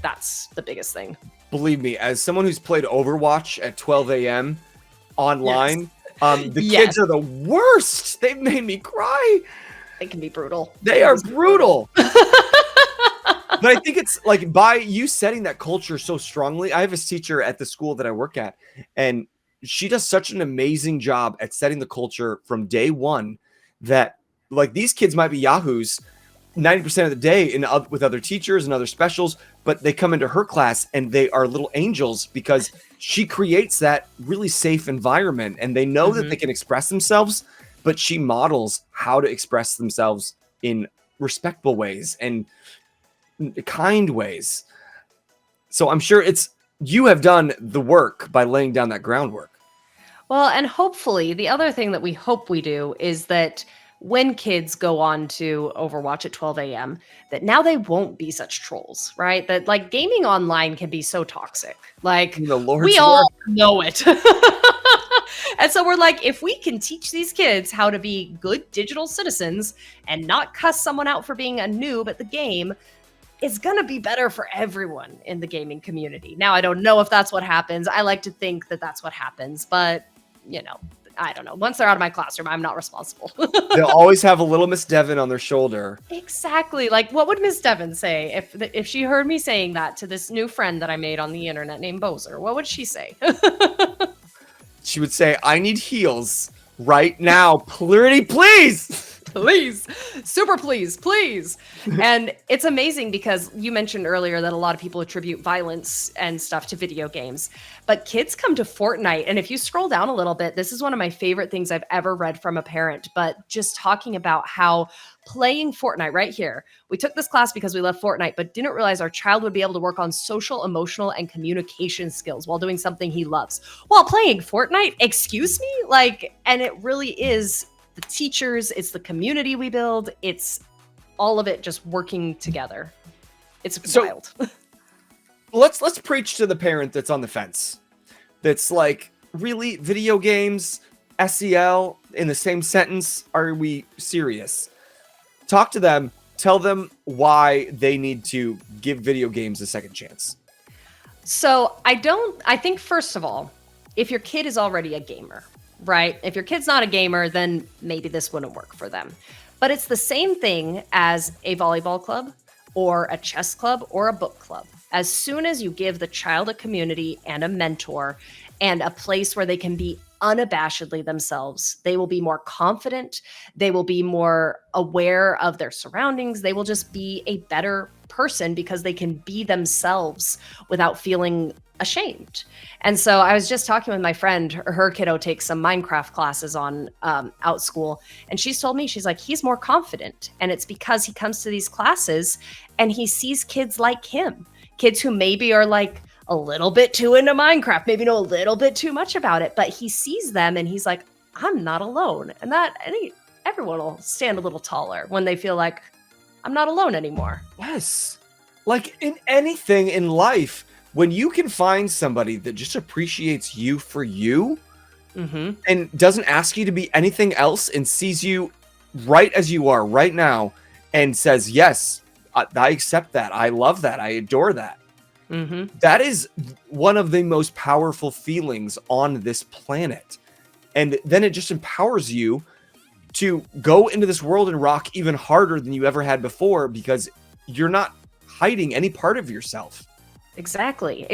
that's the biggest thing. Believe me, as someone who's played Overwatch at 12 a.m. online, the kids are the worst. They've made me cry. They can be brutal. They are brutal. But I think it's like by you setting that culture so strongly. I have a teacher at the school that I work at, and she does such an amazing job at setting the culture from day one that like these kids might be yahoos 90% of the day with other teachers and other specials, but they come into her class and they are little angels because she creates that really safe environment and they know that they can express themselves, but she models how to express themselves in respectful ways and kind ways. So I'm sure you have done the work by laying down that groundwork. Well, and hopefully the other thing that we hope we do is that when kids go on to Overwatch at 12 a.m., that now they won't be such trolls, right? That like gaming online can be so toxic. Like we all know it. And so we're like, if we can teach these kids how to be good digital citizens and not cuss someone out for being a noob at the game, it's going to be better for everyone in the gaming community. Now, I don't know if that's what happens. I like to think that that's what happens, but I don't know. Once they're out of my classroom, I'm not responsible. They'll always have a little Miss Devyn on their shoulder. Exactly. Like, what would Miss Devyn say if she heard me saying that to this new friend that I made on the internet named Bozer? What would she say? She would say, I need heels right now. Pretty please. Please. Super please. And it's amazing because you mentioned earlier that a lot of people attribute violence and stuff to video games, but kids come to Fortnite. And if you scroll down a little bit, this is one of my favorite things I've ever read from a parent, but just talking about how playing Fortnite right here, we took this class because we love Fortnite, but didn't realize our child would be able to work on social, emotional, and communication skills while doing something he loves while playing Fortnite. Excuse me? And it really is the teachers, it's the community we build, it's all of it just working together. It's wild. Let's preach to the parent that's on the fence. That's like, really, video games? SEL in the same sentence? Are we serious? Talk to them. Tell them why they need to give video games a second chance. So I think first of all, if your kid is already a gamer, right? If your kid's not a gamer, then maybe this wouldn't work for them. But it's the same thing as a volleyball club or a chess club or a book club. As soon as you give the child a community and a mentor and a place where they can be unabashedly themselves, they will be more confident. They will be more aware of their surroundings. They will just be a better person because they can be themselves without feeling ashamed. And so I was just talking with my friend, her kiddo takes some Minecraft classes on out school. And she's told me, she's like, he's more confident. And it's because he comes to these classes and he sees kids like him, kids who maybe are like a little bit too into Minecraft, maybe know a little bit too much about it, but he sees them and he's like, I'm not alone. And everyone will stand a little taller when they feel like I'm not alone anymore. Yes. Like in anything in life, when you can find somebody that just appreciates you for you and doesn't ask you to be anything else and sees you right as you are right now and says, yes, I accept that. I love that. I adore that. That is one of the most powerful feelings on this planet. And then it just empowers you to go into this world and rock even harder than you ever had before because you're not hiding any part of yourself. Exactly.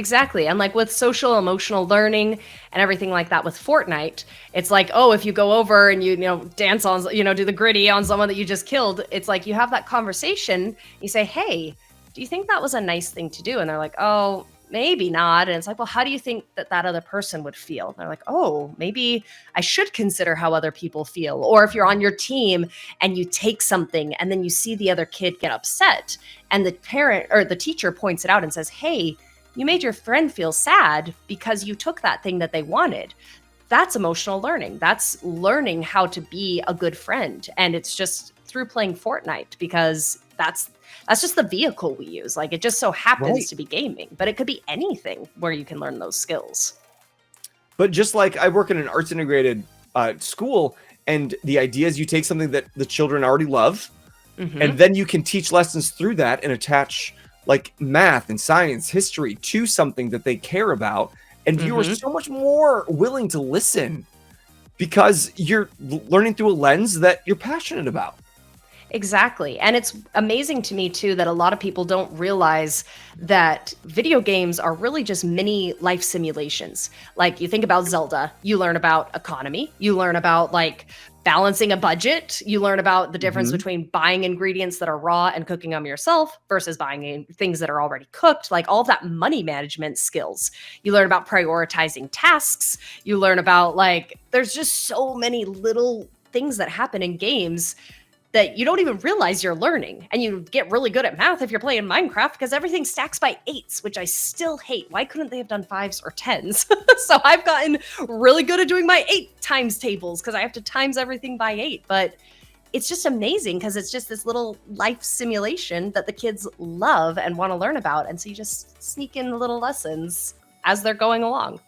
And like with social emotional learning and everything like that with Fortnite, it's like, oh, if you go over and you dance on, do the gritty on someone that you just killed, it's like you have that conversation. You say, hey, do you think that was a nice thing to do? And they're like, oh, maybe not. And it's like, well, how do you think that other person would feel? And they're like, oh, maybe I should consider how other people feel. Or if you're on your team and you take something and then you see the other kid get upset and the parent or the teacher points it out and says, hey, you made your friend feel sad because you took that thing that they wanted. That's emotional learning. That's learning how to be a good friend. And it's just through playing Fortnite because that's just the vehicle we use. Like it just so happens to be gaming, but it could be anything where you can learn those skills. But just like I work in an arts integrated school, and the idea is you take something that the children already love, and then you can teach lessons through that and attach like math and science, history to something that they care about. And viewers are so much more willing to listen because you're learning through a lens that you're passionate about. Exactly. And it's amazing to me, too, that a lot of people don't realize that video games are really just mini life simulations. Like you think about Zelda, you learn about economy, you learn about like balancing a budget, you learn about the difference between buying ingredients that are raw and cooking them yourself versus buying things that are already cooked, like all of that money management skills. You learn about prioritizing tasks. You learn about like, there's just so many little things that happen in games that you don't even realize you're learning. And you get really good at math if you're playing Minecraft because everything stacks by 8s, which I still hate. Why couldn't they have done 5s or 10s? So I've gotten really good at doing my 8 times tables because I have to times everything by 8. But it's just amazing because it's just this little life simulation that the kids love and want to learn about. And so you just sneak in the little lessons as they're going along.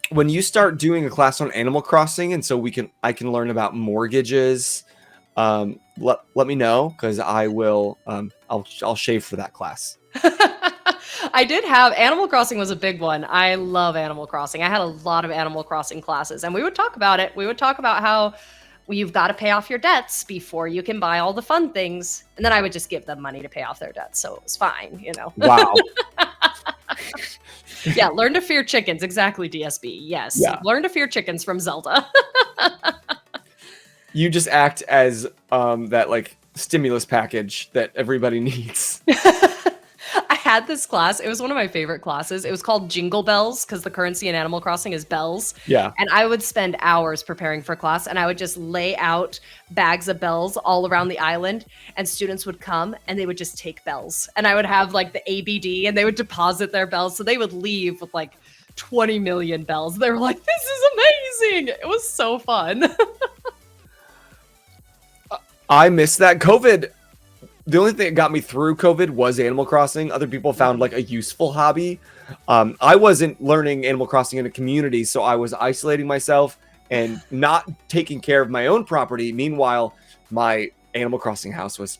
When you start doing a class on Animal Crossing, and so I can learn about mortgages, let me know because I will I'll shave for that class. I did have Animal Crossing was a big one. I love Animal Crossing. I had a lot of Animal Crossing classes and we would talk about it. We would talk about how you've got to pay off your debts before you can buy all the fun things. And then I would just give them money to pay off their debts. So it was fine, Wow. Yeah, learn to fear chickens. Exactly, DSB. Yes. Yeah. Learn to fear chickens from Zelda. You just act as that like stimulus package that everybody needs. I had this class. It was one of my favorite classes. It was called Jingle Bells because the currency in Animal Crossing is bells. Yeah. And I would spend hours preparing for class and I would just lay out bags of bells all around the island and students would come and they would just take bells. And I would have like the ABD and they would deposit their bells. So they would leave with like 20 million bells. They were like, this is amazing. It was so fun. I miss that. COVID. The only thing that got me through COVID was Animal Crossing. Other people found like a useful hobby. I wasn't learning Animal Crossing in a community, so I was isolating myself and not taking care of my own property. Meanwhile, my Animal Crossing house was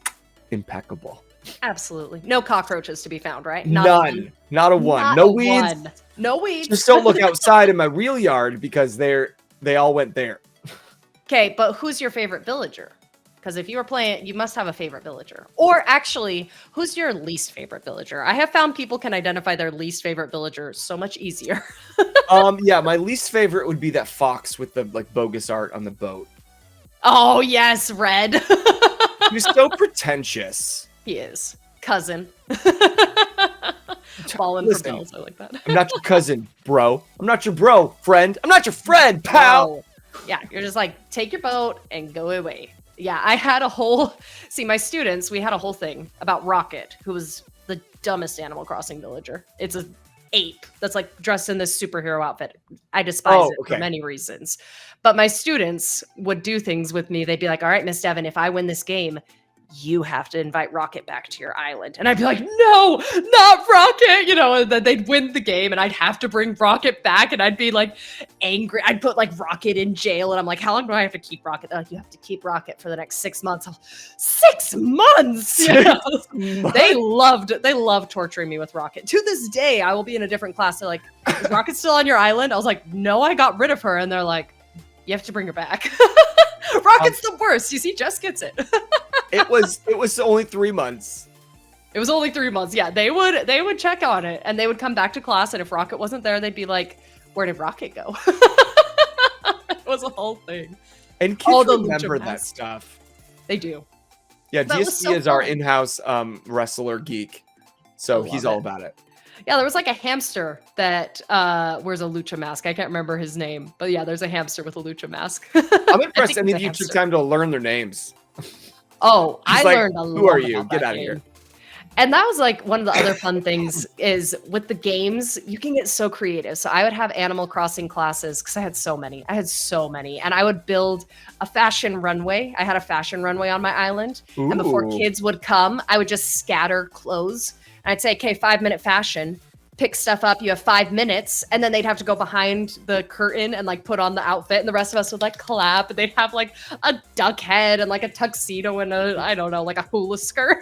impeccable. Absolutely. No cockroaches to be found, right? None. Not a one. Not No a weeds. one. No weeds. Just don't look outside in my real yard because they all went there. Okay, but who's your favorite villager? Because if you were playing, you must have a favorite villager. Or actually, who's your least favorite villager? I have found people can identify their least favorite villager so much easier. Yeah, my least favorite would be that fox with the like bogus art on the boat. Oh, yes, Red. He's so pretentious. He is. Cousin. Falling for Listen, bills. I like that. I'm not your cousin, bro. I'm not your bro, friend. I'm not your friend, pal. Wow. Yeah, you're just like, take your boat and go away. Yeah, I had a whole, my students, we had a whole thing about Rocket, who was the dumbest Animal Crossing villager. It's a ape that's like dressed in this superhero outfit. I despise it for many reasons. But my students would do things with me. They'd be like, all right, Miss Devyn, if I win this game, you have to invite Rocket back to your island. And I'd be like, no, not Rocket. You know, and then they'd win the game and I'd have to bring Rocket back. And I'd be like angry. I'd put like Rocket in jail. And I'm like, how long do I have to keep Rocket? They're like, you have to keep Rocket for the next 6 months. 6 months. You know? They loved torturing me with Rocket. To this day, I will be in a different class. They're like, is Rocket still on your island? I was like, no, I got rid of her. And they're like, you have to bring her back. Rocket's the worst. You see, Jess gets it. It was only 3 months. It was only 3 months. Yeah, they would check on it and they would come back to class. And if Rocket wasn't there, they'd be like, where did Rocket go? It was a whole thing. And kids remember that stuff. They do. Yeah, DSP is our in-house wrestler geek. So he's all about it. Yeah, there was like a hamster that wears a lucha mask. I can't remember his name. But yeah, there's a hamster with a lucha mask. I'm impressed any of you took time to learn their names. Oh, I learned a lot. Who are you? Get out of here. And that was like one of the other fun things is with the games, you can get so creative. So I would have Animal Crossing classes because I had so many. And I would build a fashion runway. I had a fashion runway on my island. Ooh. And before kids would come, I would just scatter clothes. And I'd say, okay, 5-minute fashion. Pick stuff up, you have 5 minutes, and then they'd have to go behind the curtain and like put on the outfit, and the rest of us would like clap, and they'd have like a duck head and like a tuxedo and I don't know, like a hula skirt.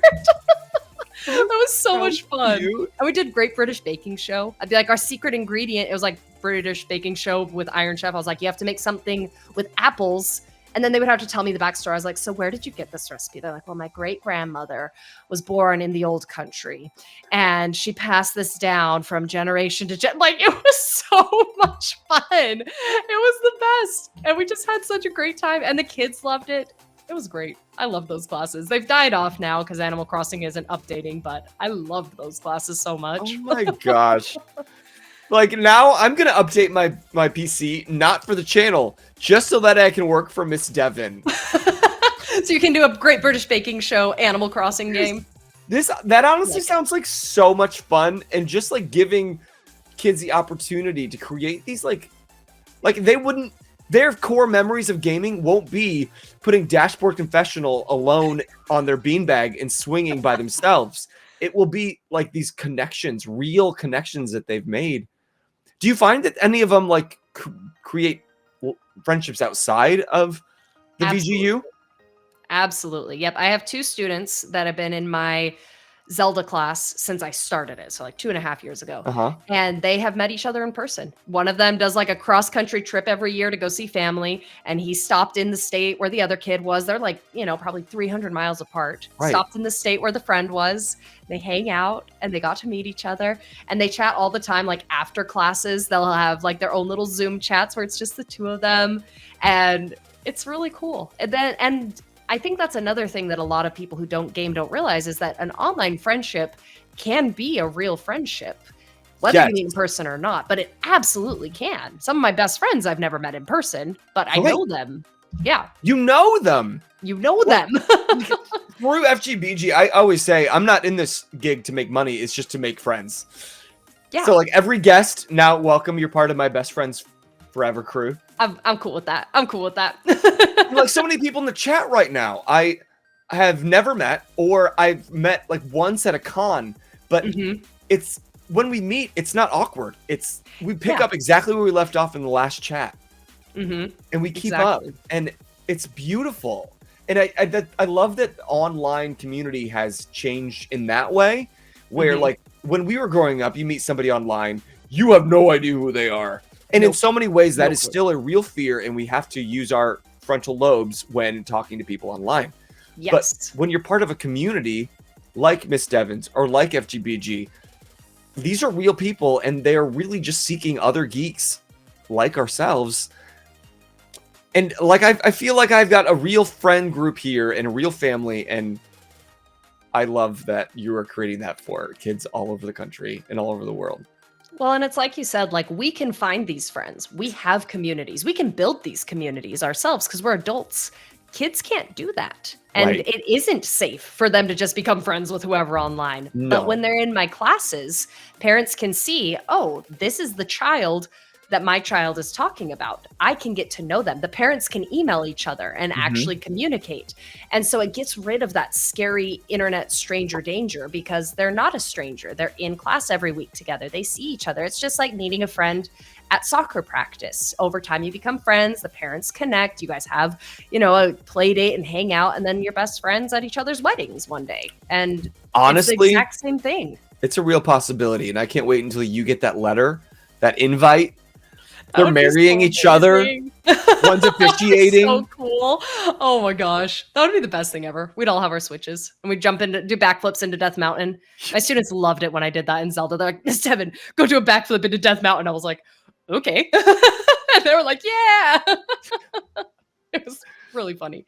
That was so much fun. Cute. And we did Great British Baking Show. I'd be like, our secret ingredient, it was like British Baking Show with Iron Chef. I was like, you have to make something with apples. And then they would have to tell me the backstory. I was like, so where did you get this recipe? They're like, well, my great-grandmother was born in the old country. And she passed this down from generation to generation. Like, it was so much fun. It was the best. And we just had such a great time. And the kids loved it. It was great. I love those classes. They've died off now because Animal Crossing isn't updating. But I loved those classes so much. Oh, my gosh. Like, now I'm going to update my PC, not for the channel, just so that I can work for Miss Devyn. So you can do a Great British Baking Show Animal Crossing game. That honestly sounds like so much fun, and just like giving kids the opportunity to create these like they wouldn't, their core memories of gaming won't be putting Dashboard Confessional alone on their beanbag and swinging by themselves. It will be like these connections, real connections that they've made. Do you find that any of them like create friendships outside of the VGU? Absolutely. Yep. I have 2 students that have been in my Zelda class since I started it. So like 2.5 years ago. And they have met each other in person. One of them does like a cross-country trip every year to go see family. And he stopped in the state where the other kid was. They're like, you know, probably 300 miles apart. Right. Stopped in the state where the friend was. They hang out and they got to meet each other. And they chat all the time. Like after classes, they'll have like their own little Zoom chats where it's just the 2 of them. And it's really cool. And I think that's another thing that a lot of people who don't game don't realize is that an online friendship can be a real friendship, whether you meet in person or not, but it absolutely can. Some of my best friends I've never met in person, but I know them. Yeah. You know them. You know them. Through FGBG, I always say I'm not in this gig to make money. It's just to make friends. Yeah. So like every guest, now welcome. You're part of my best friends forever crew. I'm cool with that. I'm cool with that. Like so many people in the chat right now, I have never met, or I've met like once at a con, but it's when we meet, it's not awkward. We pick up exactly where we left off in the last chat. and we keep Exactly. up, and it's beautiful. And I love that online community has changed in that way, where Hmm. like when we were growing up, you meet somebody online, you have no idea who they are, and in Nope. so many ways that No is clue. still a real fear, and we have to use our frontal lobes when talking to people online. But Yes. when you're part of a community like Miss Devon's or like FGBG, these are real people, and they are really just seeking other geeks like ourselves. And like I feel like I've got a real friend group here and a real family, and I love that you are creating that for kids all over the country and all over the world. Well, and it's like you said, like we can find these friends. We have communities. We can build these communities ourselves because we're adults. Kids can't do that. And Right. it isn't safe for them to just become friends with whoever online. But when No. they're in my classes, parents can see, oh, this is the child that my child is talking about. I can get to know them. The parents can email each other and Mhm. actually communicate. And so it gets rid of that scary internet stranger danger because they're not a stranger. They're in class every week together. They see each other. It's just like meeting a friend at soccer practice. Over time, you become friends. The parents connect. You guys have, a play date and hang out, and then you're best friends at each other's weddings one day. And it's the Honestly, exact same thing. it's a real possibility, and I can't wait until you get that letter, that invite. That They're would be marrying so each other. amazing. One's That would be so officiating. cool. Oh my gosh. That would be the best thing ever. We'd all have our switches and we'd jump into do backflips into Death Mountain. My students loved it when I did that in Zelda. They're like, Miss Devyn, go do a backflip into Death Mountain. I was like, okay. And they were like, yeah. It was really funny.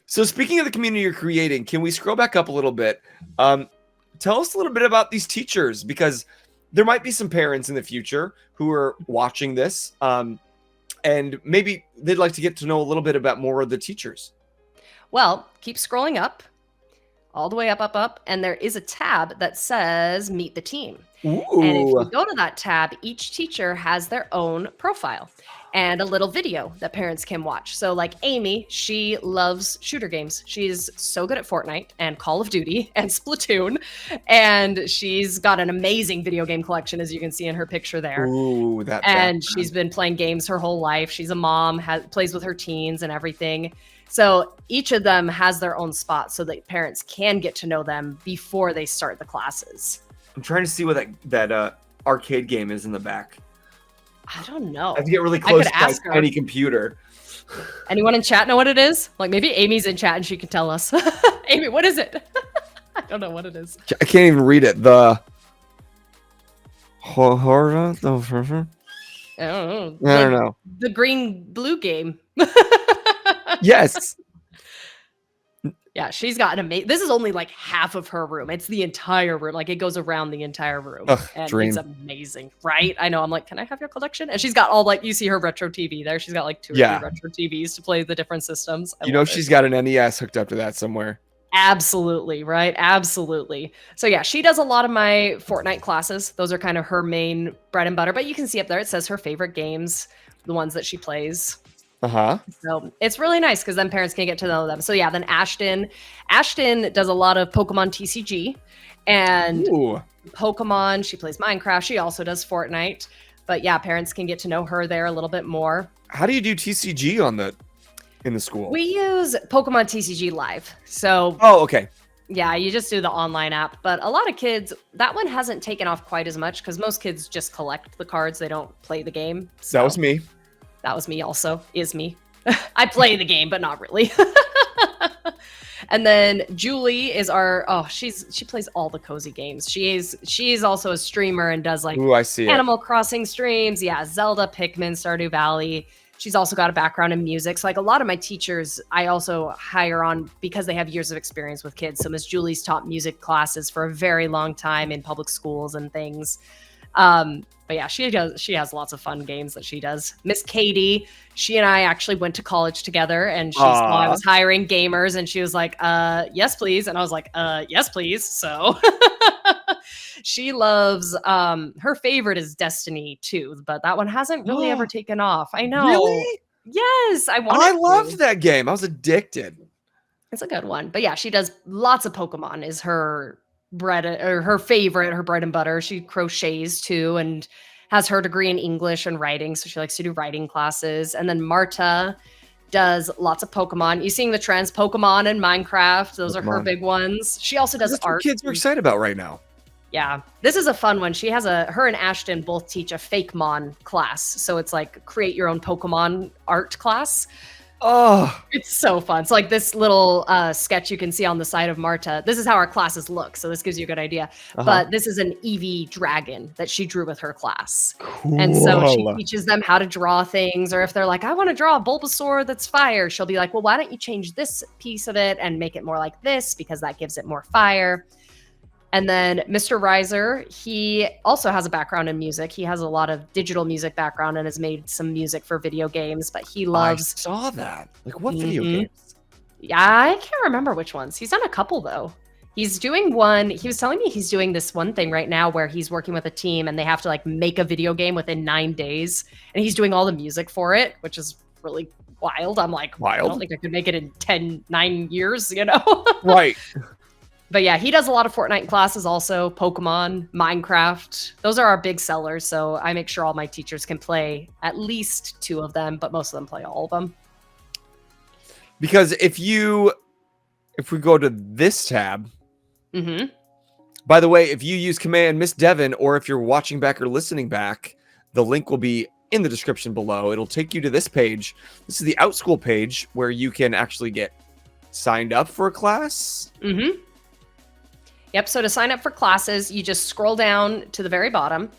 So speaking of the community you're creating, can we scroll back up a little bit? Tell us a little bit about these teachers, because there might be some parents in the future who are watching this, and maybe they'd like to get to know a little bit about more of the teachers. Well, keep scrolling up, all the way up, up, up. And there is a tab that says Meet the Team. And if you Ooh, go to that tab, each teacher has their own profile and a little video that parents can watch. So, like Amy, she loves shooter games. She's so good at Fortnite and Call of Duty and Splatoon. And she's got an amazing video game collection, as you can see in her picture there. ooh, that And background. she's been playing games her whole life. She's a mom, plays with her teens and everything. So each of them has their own spot so that parents can get to know them before they start the classes. I'm trying to see what that arcade game is in the back. I don't know. I have to get really I close could to my ask her. tiny computer. Anyone in chat know what it is? Like maybe Amy's in chat and she can tell us. Amy, what is it? I don't know what it is. I can't even read it. The I don't know. I don't know. The green blue game. Yes. Yeah, she's got an amazing. This is only like half of her room. It's the entire room. Like it goes around the entire room. Ugh, And dream. it's amazing, right? I know. I'm like, can I have your collection? And she's got all like, you see her retro TV there. She's got like 2 or 3 Yeah. retro TVs to play the different systems. I You know love it. she's got an NES hooked up to that somewhere. Absolutely, right? Absolutely. So yeah, she does a lot of my Fortnite classes. Those are kind of her main bread and butter. But you can see up there, it says her favorite games, the ones that she plays. Uh-huh. So it's really nice because then parents can get to know them. So yeah, then Ashton does a lot of Pokemon TCG and Ooh. Pokemon. She plays Minecraft. She also does Fortnite. But yeah, parents can get to know her there a little bit more. How do you do TCG in the school? We use Pokemon TCG Live. So Oh, okay. yeah, you just do the online app. But a lot of kids, that one hasn't taken off quite as much because most kids just collect the cards. They don't play the game. That was me. That was me also, is me. I play the game, but not really. And then Julie is she plays all the cozy games. She's also a streamer and does like Ooh, I see it. Animal Crossing streams. Yeah, Zelda, Pikmin, Stardew Valley. She's also got a background in music. So like a lot of my teachers, I also hire on because they have years of experience with kids. So Miss Julie's taught music classes for a very long time in public schools and things. But yeah, she has lots of fun games that she does. Miss Katie, she and I actually went to college together and she saw I was hiring gamers and she was like, yes, please. And I was like, yes, please. So she loves, her favorite is Destiny 2, but that one hasn't really ever taken off. I know. Really? Yes, I want I it to. loved that game. I was addicted. It's a good one. But yeah, she does lots of Pokemon is her bread and butter. She crochets too and has her degree in English and writing, so she likes to do writing classes. And then Marta does lots of Pokemon. You seeing the trends? Pokemon and Minecraft. Those are her Pokemon. big ones. She also does That's what art. kids are excited about right now. Yeah, this is a fun one. She has her and Ashton both teach a Fakemon class. So it's like create your own Pokemon art class. Oh, It's so fun. It's like this little sketch you can see on the side of Marta. This is how our classes look. So this gives you a good idea. But this is an Eevee dragon that she drew with her class. cool. And so she teaches them how to draw things. Or if they're like, I want to draw a Bulbasaur that's fire, she'll be like, well, why don't you change this piece of it and make it more like this because that gives it more fire. And then Mr. Reiser, he also has a background in music. He has a lot of digital music background and has made some music for video games, but he loves... I saw that. Like, what video games? Yeah, I can't remember which ones. He's done a couple, though. He's doing one... He was telling me he's doing this one thing right now where he's working with a team and they have to, like, make a video game within 9 days. And he's doing all the music for it, which is really wild. I'm like, I don't think I could make it in 9 years, you know? Right. But yeah, he does a lot of Fortnite classes also, Pokemon, Minecraft. Those are our big sellers, so I make sure all my teachers can play at least 2 of them, but most of them play all of them. Because if we go to this tab, by the way, if you use command Miss Devyn, or if you're watching back or listening back, the link will be in the description below. It'll take you to this page. This is the OutSchool page where you can actually get signed up for a class. Yep, so to sign up for classes, you just scroll down to the very bottom,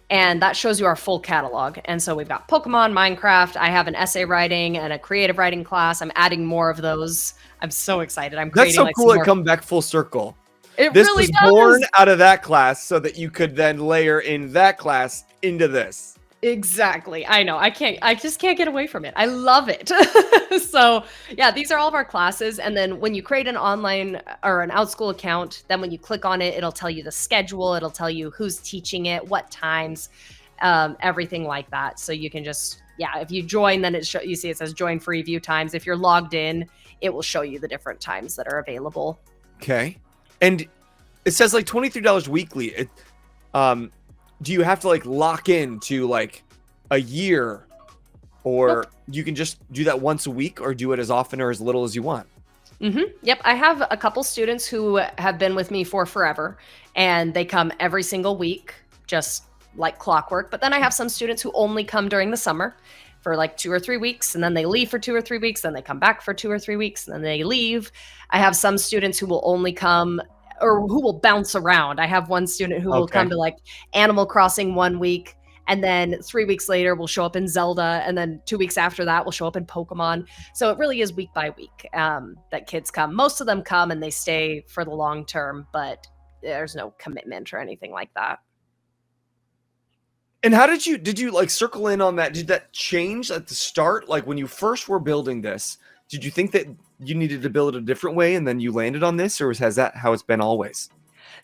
and that shows you our full catalog. And so we've got Pokemon, Minecraft, I have an essay writing and a creative writing class. I'm adding more of those. I'm so excited. I'm creating That's so cool. It come back full circle. It this really was does. born out of that class so that you could then layer in that class into this. Exactly. I know. I just can't get away from it. I love it. So yeah, these are all of our classes. And then when you create an online or an OutSchool account, then when you click on it, it'll tell you the schedule. It'll tell you who's teaching it, what times, everything like that. So you can just, if you join, then you see it says join free view times. If you're logged in, it will show you the different times that are available. Okay. And it says like $23 weekly. Do you have to like lock in to like a year, or you can just do that once a week, or do it as often or as little as you want? Yep. I have a couple students who have been with me for forever, and they come every single week, just like clockwork. But then I have some students who only come during the summer for like 2 or 3 weeks, and then they leave for 2 or 3 weeks, then they come back for 2 or 3 weeks, and then they leave. I have some students who will only come or who will bounce around. I have one student who will come to like Animal Crossing 1 week, and then 3 weeks later will show up in Zelda, and then 2 weeks after that will show up in Pokemon. So it really is week by week that kids come. Most of them come and they stay for the long term, but there's no commitment or anything like that. And how did you like circle in on that? Did that change at the start? Like when you first were building this, did you think that you needed to build it a different way and then you landed on this, or has that how it's been always?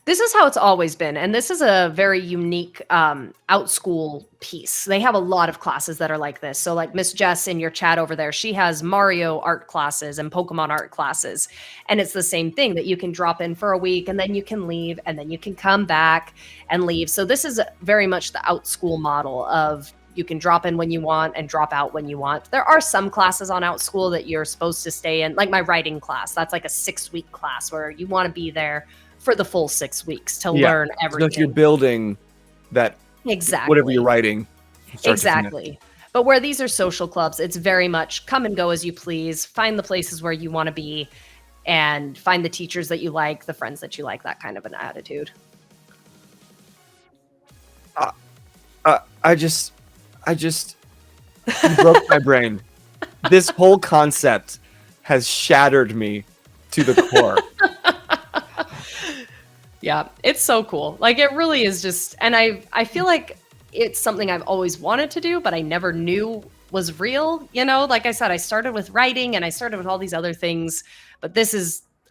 This is how it's always been. And this is a very unique OutSchool piece. They have a lot of classes that are like this. So like Miss Jess in your chat over there, she has Mario art classes and Pokemon art classes. And it's the same thing that you can drop in for a week and then you can leave and then you can come back and leave. So this is very much the OutSchool model of you can drop in when you want and drop out when you want. There are some classes on OutSchool that you're supposed to stay in, like my writing class. That's like a 6-week class where you want to be there for the full 6 weeks to learn everything. So if you're building that, whatever you're writing. Exactly. But where these are social clubs, it's very much come and go as you please, find the places where you want to be, and find the teachers that you like, the friends that you like, that kind of an attitude. You broke my brain. This whole concept has shattered me to the core. Yeah, it's so cool. Like it really is just, and I feel like it's something I've always wanted to do, but I never knew was real. You know, like I said, I started with writing and I started with all these other things, but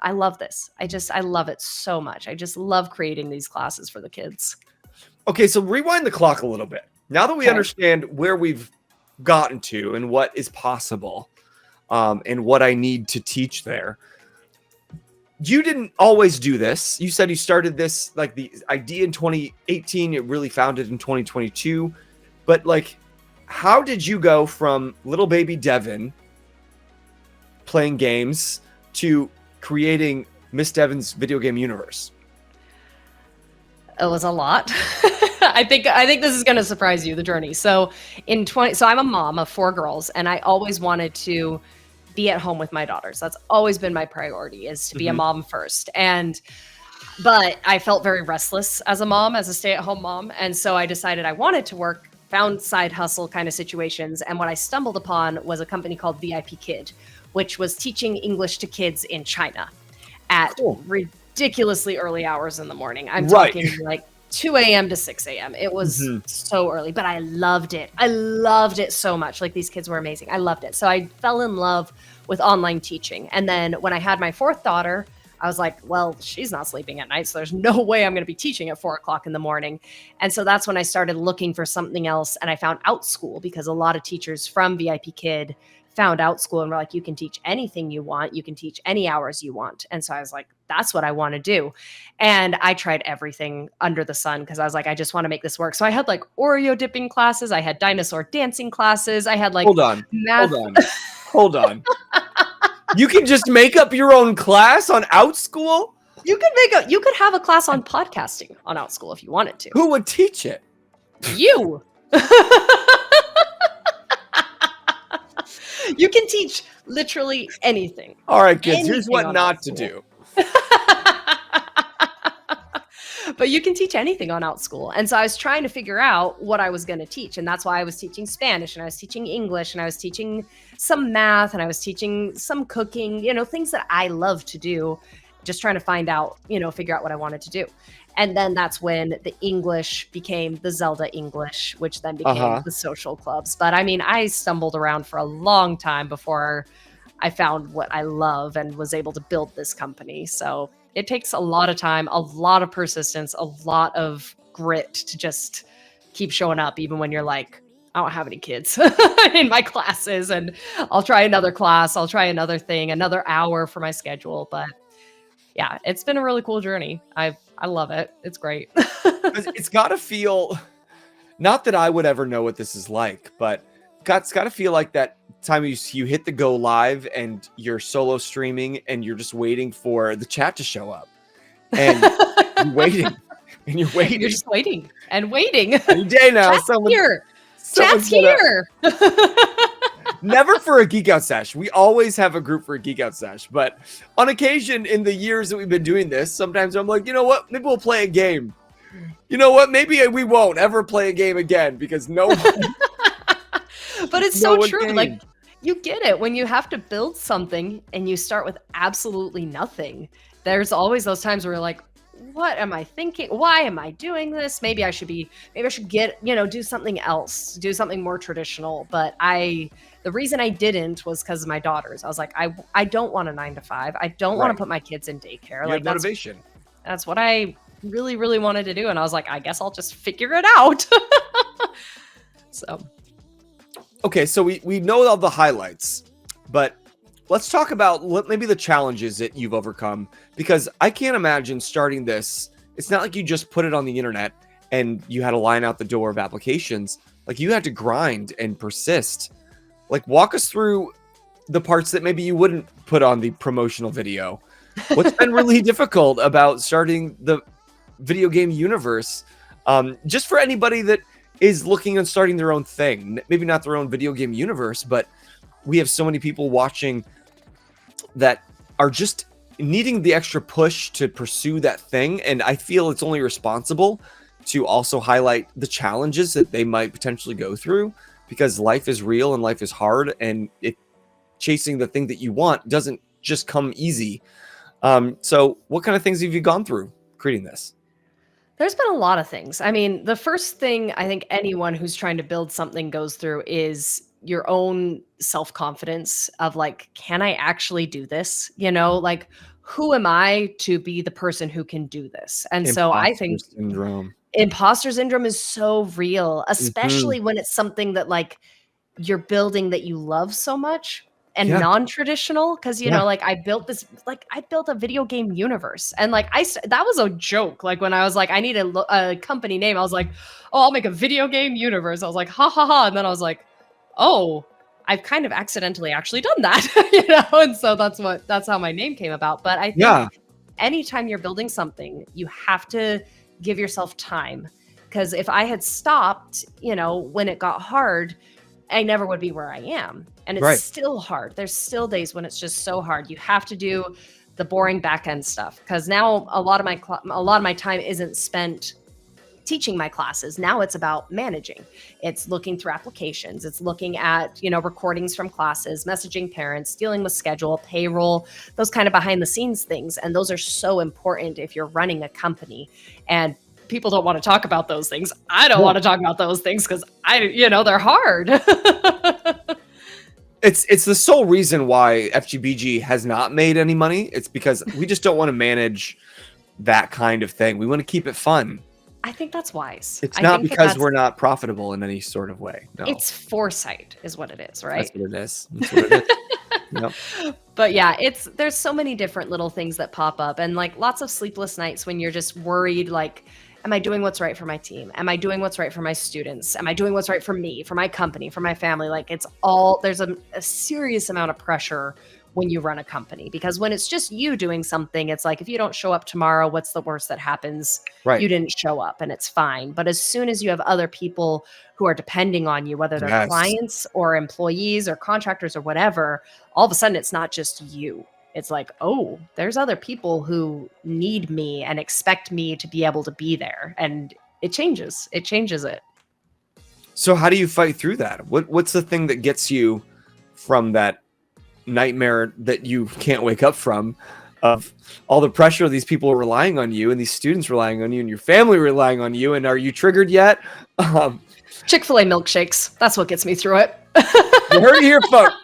I love this. I love it so much. I just love creating these classes for the kids. Okay, so rewind the clock a little bit. Now that we understand where we've gotten to and what is possible, and what I need to teach there, you didn't always do this. You said you started this, like the idea in 2018, it really founded in 2022. but like, how did you go from little baby Devyn playing games to creating Miss Devyn's video game universe? It was a lot. I think this is going to surprise you, the journey. So so I'm a mom of 4 girls, and I always wanted to be at home with my daughters. That's always been my priority, is to be a mom first. But I felt very restless as a mom, as a stay-at-home mom. And so I decided I wanted to work, found side hustle kind of situations. And what I stumbled upon was a company called VIP Kid, which was teaching English to kids in China at ridiculously early hours in the morning. I'm talking like 2 a.m. to 6 a.m. It was so early, but I loved it. I loved it so much. Like, these kids were amazing. I loved it. So I fell in love with online teaching. And then when I had my 4th daughter, I was like, well, she's not sleeping at night, so there's no way I'm going to be teaching at 4 o'clock in the morning. And so that's when I started looking for something else. And I found Outschool, because a lot of teachers from VIP Kid found Outschool and were like, you can teach anything you want. You can teach any hours you want. And so I was like, that's what I want to do. And I tried everything under the sun, because I was like, I just want to make this work. So I had like Oreo dipping classes. I had dinosaur dancing classes. I had like math. Hold on. You can just make up your own class on Outschool? You could have a class on podcasting on Outschool if you wanted to. Who would teach it? You. You can teach literally anything. All right, kids, here's what not to do. But you can teach anything on Outschool. And so I was trying to figure out what I was going to teach. And that's why I was teaching Spanish, and I was teaching English, and I was teaching some math, and I was teaching some cooking, things that I love to do, just trying to find out, figure out what I wanted to do. And then that's when the English became the Zelda English, which then became the social clubs. But I mean, I stumbled around for a long time before I found what I love and was able to build this company. So it takes a lot of time, a lot of persistence, a lot of grit to just keep showing up, even when you're like, I don't have any kids in my classes, and I'll try another class. I'll try another thing, another hour for my schedule. But yeah, it's been a really cool journey. I love it. It's great. It's got to feel, not that I would ever know what this is like, but it's got to feel like that time you hit the go live and you're solo streaming and you're just waiting for the chat to show up, and you're waiting and you're waiting. You're just waiting and waiting. Any day now, Chat's here. Never for a Geek Out Sesh. We always have a group for a Geek Out Sesh, but on occasion in the years that we've been doing this, sometimes I'm like, you know what? Maybe we'll play a game. You know what? Maybe we won't ever play a game again, because no one. But it's so true. Came. Like, you get it when you have to build something and you start with absolutely nothing. There's always those times where you're like, what am I thinking? Why am I doing this? Maybe I should get, do something else, do something more traditional. But the reason I didn't was because of my daughters. I was like, I don't want a 9-to-5. I don't want to put my kids in daycare. Like, motivation. That's what I really, really wanted to do. And I was like, I guess I'll just figure it out. So. Okay, so we know all the highlights, but let's talk about maybe the challenges that you've overcome, because I can't imagine starting this. It's not like you just put it on the internet and you had a line out the door of applications. Like, you had to grind and persist. Like, walk us through the parts that maybe you wouldn't put on the promotional video. What's been really difficult about starting the video game universe? Just for anybody that is looking and starting their own thing, maybe not their own video game universe, but we have so many people watching that are just needing the extra push to pursue that thing. And I feel it's only responsible to also highlight the challenges that they might potentially go through, because life is real and life is hard, and chasing the thing that you want doesn't just come easy. So what kind of things have you gone through creating this? There's been a lot of things. I mean, the first thing I think anyone who's trying to build something goes through is your own self-confidence of like, can I actually do this? Like, who am I to be the person who can do this? And so I think imposter syndrome is so real, especially when it's something that like you're building that you love so much. and Yeah. non-traditional, because Yeah. like I built a video game universe, and like that was a joke. Like when I was like I need a company name, I was like, oh, I'll make a video game universe. I was like, ha ha ha, and then I was like, oh, I've kind of accidentally actually done that. And so that's how my name came about. But I think Yeah. anytime you're building something, you have to give yourself time, because if I had stopped, when it got hard, I never would be where I am. And it's Right. still hard. There's still days when it's just so hard. You have to do the boring back end stuff, because now a lot of my time isn't spent teaching my classes. Now it's about managing. It's looking through applications. It's looking at, recordings from classes, messaging parents, dealing with schedule, payroll, those kind of behind the scenes things. And those are so important if you're running a company. And people don't want to talk about those things. I don't want to talk about those things because they're hard. It's the sole reason why FGBG has not made any money. It's because we just don't want to manage that kind of thing. We want to keep it fun. I think that's wise. It's I not think because we're not profitable in any sort of way. No, it's foresight is what it is, right? that's what it is. That's what it is. Yep. But yeah, there's so many different little things that pop up, and like lots of sleepless nights when you're just worried, like, am I doing what's right for my team? Am I doing what's right for my students? Am I doing what's right for me, for my company, for my family? Like there's a serious amount of pressure when you run a company, because when it's just you doing something, it's like, if you don't show up tomorrow, what's the worst that happens? Right. You didn't show up and it's fine. But as soon as you have other people who are depending on you, whether they're Yes. clients or employees or contractors or whatever, all of a sudden it's not just you. It's like, oh, there's other people who need me and expect me to be able to be there. And it changes it. So how do you fight through that? What's the thing that gets you from that nightmare that you can't wake up from, of all the pressure these people are relying on you, and these students relying on you, and your family relying on you? And are you triggered yet? Chick-fil-A milkshakes. That's what gets me through it. You heard it here, folks.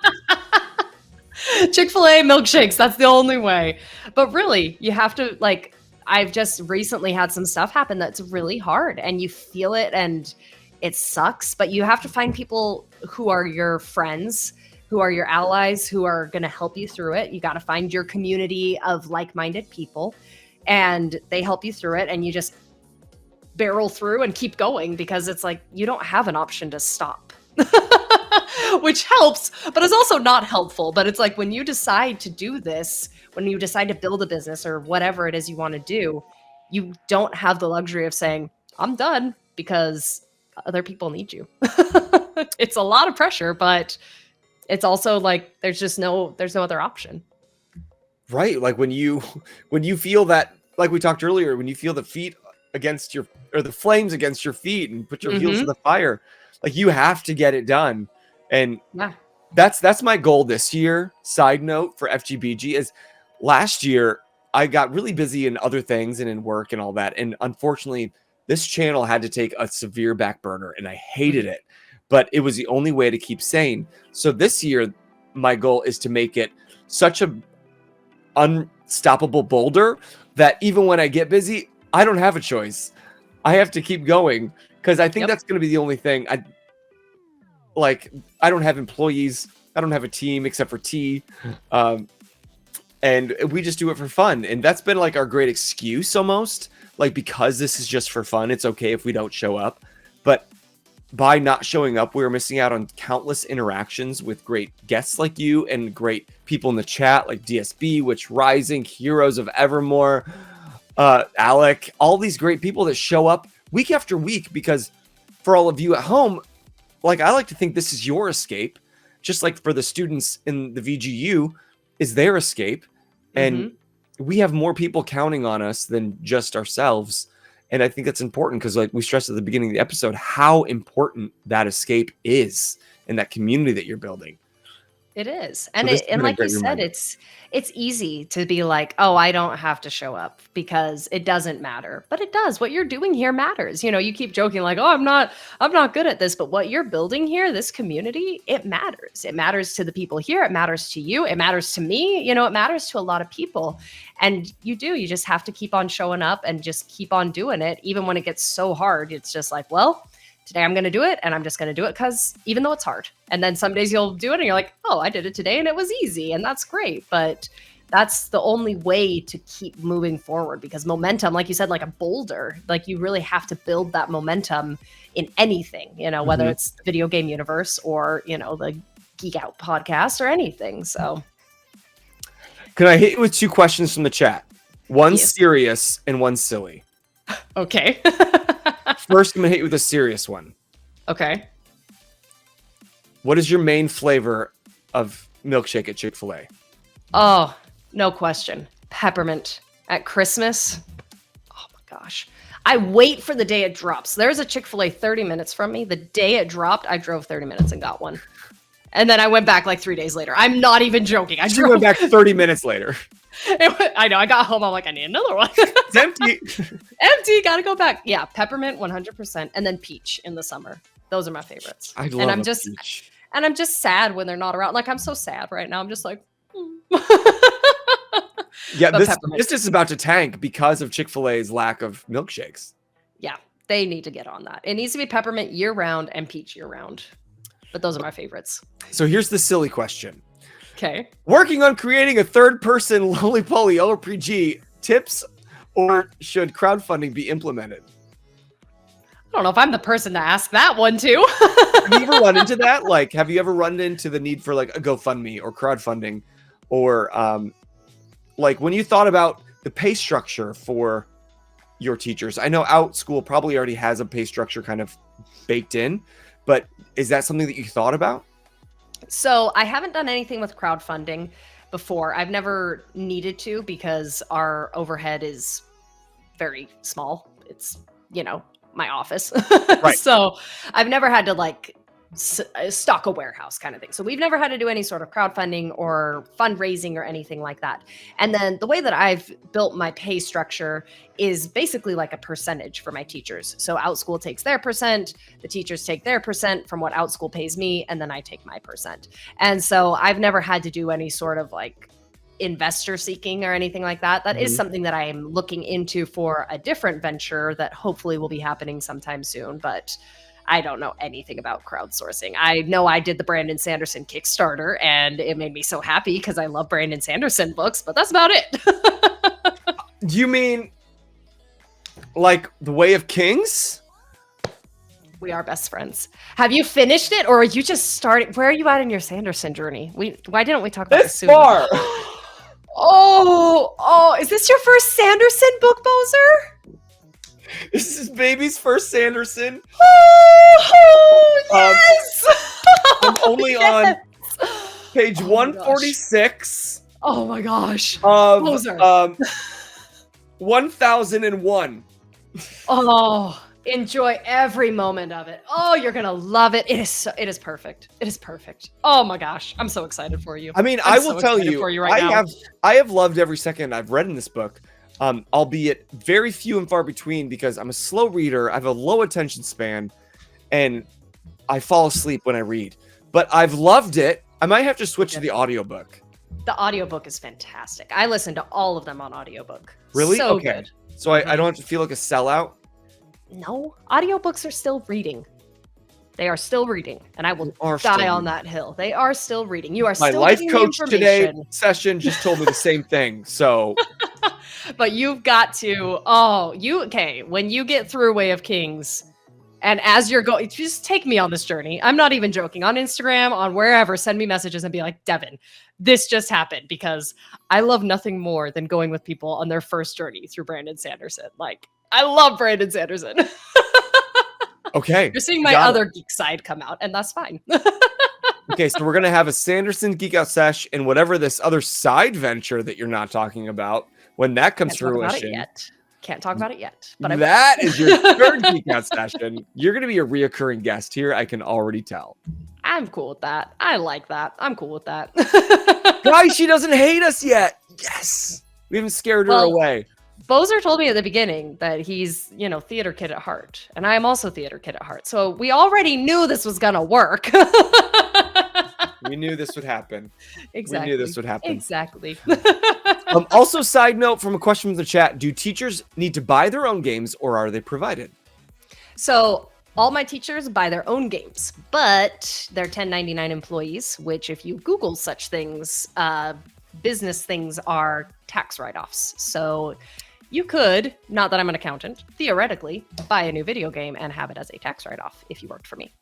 Chick-fil-A milkshakes. That's the only way. But really, you have to, like, I've just recently had some stuff happen that's really hard, and you feel it and it sucks, but you have to find people who are your friends, who are your allies, who are going to help you through it. You got to find your community of like-minded people, and they help you through it, and you just barrel through and keep going, because it's like you don't have an option to stop. Which helps, but is also not helpful. But it's like when you decide to do this, when you decide to build a business or whatever it is you want to do, you don't have the luxury of saying, I'm done, because other people need you. It's a lot of pressure, but it's also like there's no other option. Right. Like when you feel that, like we talked earlier, when you feel the feet against your, or the flames against your feet, and put your heels in the fire, like you have to get it done. And Yeah. that's my goal this year. Side note for FGBG is, last year I got really busy in other things and in work and all that. And unfortunately, this channel had to take a severe back burner, and I hated it, but it was the only way to keep sane. So this year, my goal is to make it such a unstoppable boulder that even when I get busy, I don't have a choice. I have to keep going, because I think that's going to be the only thing. I don't have employees. I don't have a team except for T. And we just do it for fun. And that's been like our great excuse almost. Like, because this is just for fun, it's okay if we don't show up. But by not showing up, we're missing out on countless interactions with great guests like you, and great people in the chat like DSB, Witch Rising, Heroes of Evermore, Alec, all these great people that show up week after week. Because for all of you at home, like, I like to think this is your escape, just like for the students in the VGU is their escape. And we have more people counting on us than just ourselves. And I think that's important, because like we stressed at the beginning of the episode, how important that escape is in that community that you're building. It is. So And this has been a like you great said, reminder. it's easy to be like, oh, I don't have to show up because it doesn't matter. But it does. What you're doing here matters. You keep joking like, oh, I'm not good at this, but what you're building here, this community, it matters. It matters to the people here. It matters to you. It matters to me. It matters to a lot of people. And you just have to keep on showing up and just keep on doing it. Even when it gets so hard, it's just like, well, today I'm going to do it, and I'm just going to do it because even though it's hard. And then some days you'll do it and you're like, oh, I did it today and it was easy, and that's great. But that's the only way to keep moving forward, because momentum, like you said, like a boulder, like you really have to build that momentum in anything, whether it's the video game universe or, the Geek Out podcast or anything. So can I hit you with 2 questions from the chat? One Yes. serious and one silly. Okay. First, I'm gonna hit you with a serious one. Okay. What is your main flavor of milkshake at Chick-fil-A? Oh, no question. Peppermint at Christmas. Oh my gosh. I wait for the day it drops. There's a Chick-fil-A 30 minutes from me. The day it dropped, I drove 30 minutes and got one. And then I went back like 3 days later. I'm not even joking. I drove went back 30 minutes later. I know. I got home. I'm like, I need another one. It's empty. Empty. Gotta go back. Yeah, peppermint 100%, and then peach in the summer. Those are my favorites. I love and I'm a just peach. and I'm just sad when they're not around. Like, I'm so sad right now. I'm just like, Yeah, But this peppermint. is about to tank because of Chick-fil-A's lack of milkshakes. Yeah, they need to get on that. It needs to be peppermint year round and peach year round. But those are my favorites. So here's the silly question. Okay. Working on creating a third-person Lollipolly LPG, tips or should crowdfunding be implemented? I don't know if I'm the person to ask that one to. Have you ever run into that? Like, have you ever run into the need for like a GoFundMe or crowdfunding, or like when you thought about the pay structure for your teachers? I know OutSchool probably already has a pay structure kind of baked in, but is that something that you thought about? So I haven't done anything with crowdfunding before. I've never needed to because our overhead is very small. It's, my office. Right. So I've never had to like stock a warehouse kind of thing. So we've never had to do any sort of crowdfunding or fundraising or anything like that. And then the way that I've built my pay structure is basically like a percentage for my teachers. So OutSchool takes their percent, the teachers take their percent from what OutSchool pays me, and then I take my percent. And so I've never had to do any sort of like investor seeking or anything like that. That is something that I am looking into for a different venture that hopefully will be happening sometime soon. But I don't know anything about crowdsourcing. I know I did the Brandon Sanderson Kickstarter and it made me so happy because I love Brandon Sanderson books, but that's about it. Do you mean like The Way of Kings? We are best friends. Have you finished it or are you just starting? Where are you at in your Sanderson journey? Why didn't we talk about this sooner? Far. Oh, is this your first Sanderson book, Bozer? This is baby's first Sanderson. Oh, yes! I'm only on page Oh my 146 Oh my gosh. of Bozer. 1001. Oh, enjoy every moment of it. Oh, you're gonna love it. It is perfect. It is perfect. Oh my gosh, I'm so excited for you. I mean, I'm I will so tell excited you, for you right now. I have loved every second I've read in this book, albeit very few and far between because I'm a slow reader. I have a low attention span, and I fall asleep when I read. But I've loved it. I might have to switch to the audiobook. The audiobook is fantastic. I listen to all of them on audiobook. Really? So Okay. good. So I don't have to feel like a sellout. No, audiobooks are still reading. They are still reading, and I will Are still die on reading. that hill. They are still reading. You are My still life getting coach the today information. session just told me the same thing. So But you've got to, okay, when you get through Way of Kings, and as you're going, just take me on this journey. I'm not even joking. On Instagram, on wherever, send me messages and be like, Devyn, this just happened, because I love nothing more than going with people on their first journey through Brandon Sanderson. Like, I love Brandon Sanderson. okay. You're seeing my got other geek side come out, and that's fine. Okay, so we're gonna have a Sanderson Geek Out Sesh and whatever this other side venture that you're not talking about when that comes to Can't talk about it fruition. yet. Can't talk about it yet. But I will. That is your third Geek Out session. You're gonna be a reoccurring guest here. I can already tell. I'm cool with that. I like that. I'm cool with that. Guys, she doesn't hate us yet. Yes, we haven't scared her Well, away. Bozer told me at the beginning that he's, theater kid at heart. And I am also theater kid at heart. So we already knew this was going to work. We knew this would happen. Exactly. We knew this would happen. Exactly. Also, side note from a question from the chat: do teachers need to buy their own games, or are they provided? So All my teachers buy their own games, but they're 1099 employees, which if you Google such things, business things are tax write-offs. So you could, not that I'm an accountant, theoretically buy a new video game and have it as a tax write-off if you worked for me.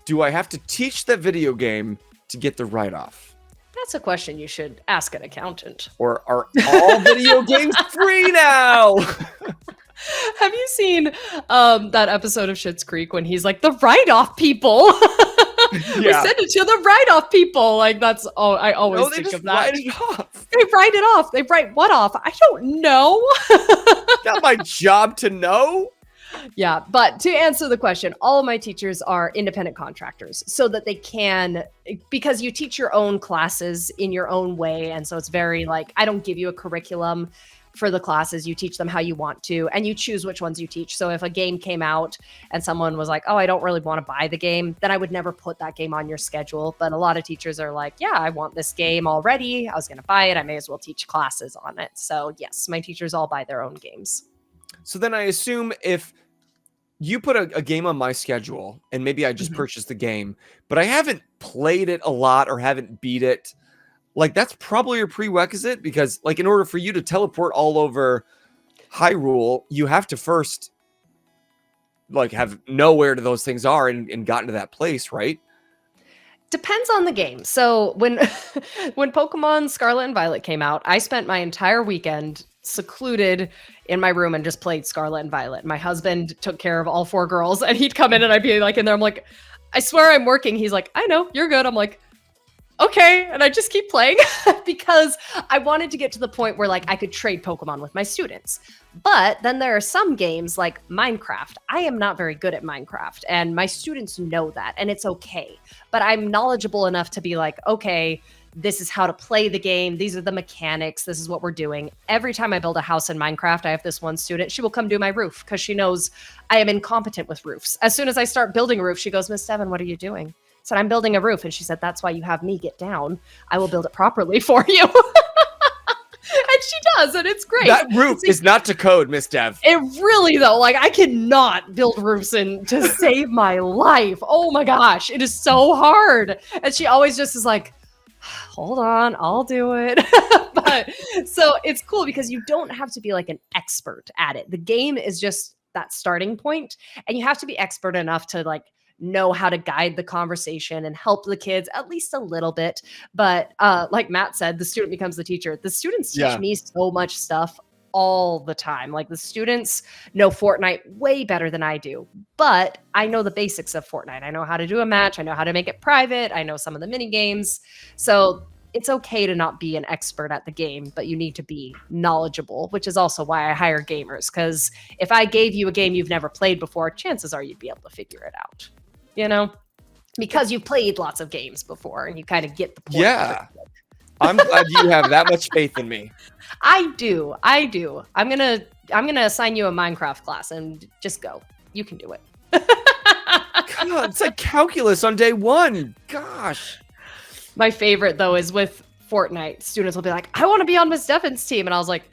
Do I have to teach that video game to get the write-off? That's a question you should ask an accountant. Or are all video games free now? Have you seen that episode of Schitt's Creek when he's like, the write-off people? We send it to the write-off people. Like, that's all I always think of that. Write it off. They write it off. They write what off? I don't know. Not my job to know. Yeah, but to answer the question, all of my teachers are independent contractors so that they can, because you teach your own classes in your own way. And so it's very like, I don't give you a curriculum for the classes. You teach them how you want to, and you choose which ones you teach. So if a game came out and someone was like, oh, I don't really want to buy the game, then I would never put that game on your schedule. But a lot of teachers are like, yeah, I want this game already. I was going to buy it. I may as well teach classes on it. So yes, my teachers all buy their own games. So then I assume if you put a game on my schedule and maybe I just purchased the game, but I haven't played it a lot or haven't beat it, like that's probably a prerequisite, because like in order for you to teleport all over Hyrule, you have to first like know where those things are and gotten to that place, right? Depends on the game. So when Pokemon Scarlet and Violet came out, I spent my entire weekend secluded in my room and just played Scarlet and Violet. My husband took care of all 4 girls, and he'd come in and I'd be like in there. I'm like, I swear I'm working. He's like, I know, you're good. I'm like, okay. And I just keep playing because I wanted to get to the point where like I could trade Pokemon with my students. But then there are some games like Minecraft. I am not very good at Minecraft, and my students know that, and it's okay. But I'm knowledgeable enough to be like, okay, this is how to play the game. These are the mechanics. This is what we're doing. Every time I build a house in Minecraft, I have this one student. She will come do my roof because she knows I am incompetent with roofs. As soon as I start building a roof, she goes, Miss Devyn, what are you doing? I said, I'm building a roof. And she said, that's why you have me get down. I will build it properly for you. And she does, and it's great. That roof is not to code, Miss Dev. It really, though, like I cannot build roofs to save my life. Oh my gosh, it is so hard. And she always just is like, hold on, I'll do it. But so it's cool because you don't have to be like an expert at it. The game is just that starting point, and you have to be expert enough to like know how to guide the conversation and help the kids at least a little bit. But like Matt said, the student becomes the teacher. The students teach me so much stuff all the time. Like the students know Fortnite way better than I do, but I know the basics of Fortnite. I know how to do a match. I know how to make it private. I know some of the mini games. So it's okay to not be an expert at the game, but you need to be knowledgeable, which is also why I hire gamers. Because if I gave you a game you've never played before, chances are you'd be able to figure it out, you know, because you've played lots of games before and you kind of get the point. Yeah. I'm glad you have that much faith in me. I do. I'm gonna assign you a Minecraft class and just go. You can do it. God, it's like calculus on day 1. Gosh. My favorite though is with Fortnite. Students will be like, I want to be on Miss Devyn's team. And I was like,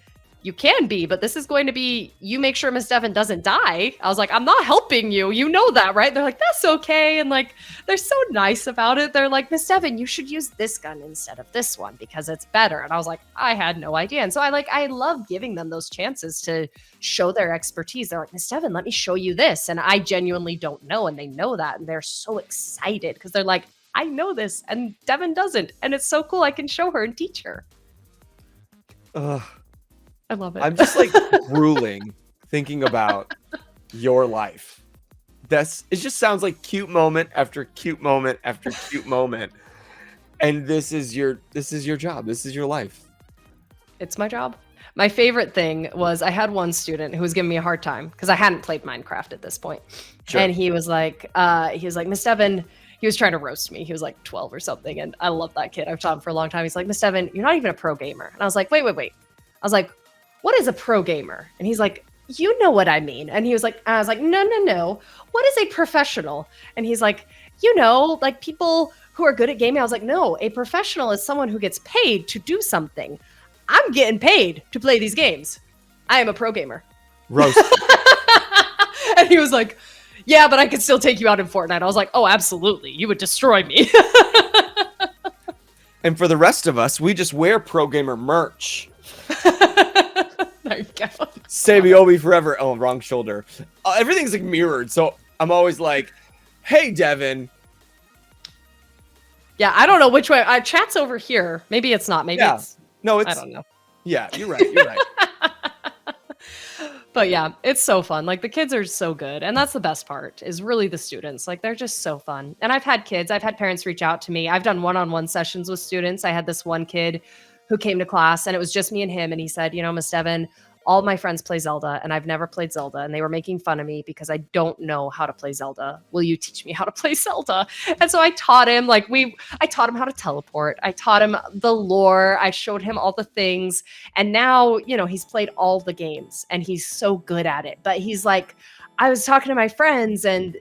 you can be, but this is going to be, you make sure Miss Devyn doesn't die. I was like, I'm not helping you. You know that, right? They're like, that's okay. And like, they're so nice about it. They're like, Miss Devyn, you should use this gun instead of this one because it's better. And I was like, I had no idea. And so I love giving them those chances to show their expertise. They're like, Miss Devyn, let me show you this. And I genuinely don't know. And they know that. And they're so excited because they're like, I know this and Devyn doesn't. And it's so cool. I can show her and teach her. Ugh. I love it. I'm just like drooling thinking about your life. It just sounds like cute moment after cute moment after cute moment. And this is your job. This is your life. It's my job. My favorite thing was I had one student who was giving me a hard time because I hadn't played Minecraft at this point. Sure. And he was like, Miss Devyn, he was trying to roast me. He was like 12 or something. And I love that kid. I've taught him for a long time. He's like, Miss Devyn, you're not even a pro gamer. And I was like, wait. I was like, what is a pro gamer? And he's like, you know what I mean. And he was like, I was like, no. What is a professional? And he's like, you know, like people who are good at gaming. I was like, no, a professional is someone who gets paid to do something. I'm getting paid to play these games. I am a pro gamer. Roast. And he was like, Yeah, but I could still take you out in Fortnite. I was like, oh, absolutely. You would destroy me. And for the rest of us, we just wear pro gamer merch. There you go. Say me Obi forever. Oh, wrong shoulder. Everything's like mirrored, so I'm always like, "Hey, Devyn." Yeah, I don't know which way. Chat's over here. Maybe it's not. Maybe it's. No, it's. I don't know. Yeah, you're right. You're right. But yeah, it's so fun. Like the kids are so good. And that's the best part is really the students. Like they're just so fun. And I've had parents reach out to me. I've done one-on-one sessions with students. I had this one kid who came to class and it was just me and him. And he said, Miss Devyn, all my friends play Zelda and I've never played Zelda. And they were making fun of me because I don't know how to play Zelda. Will you teach me how to play Zelda? And so I taught him, I taught him how to teleport. I taught him the lore. I showed him all the things. And now, he's played all the games and he's so good at it. But he's like, I was talking to my friends and,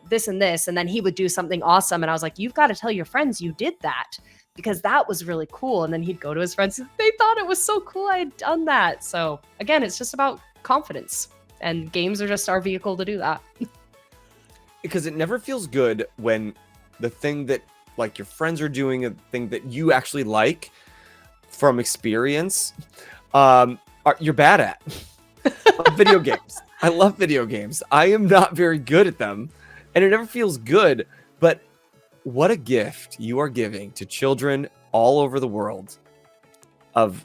this and this. And then he would do something awesome. And I was like, you've got to tell your friends you did that, because that was really cool. And then he'd go to his friends. They thought it was so cool I had done that. So again, it's just about confidence, and games are just our vehicle to do that. Because it never feels good when the thing that like your friends are doing, a thing that you actually like from experience, you're bad at. Video games. I love video games. I am not very good at them, and it never feels good. But what a gift you are giving to children all over the world of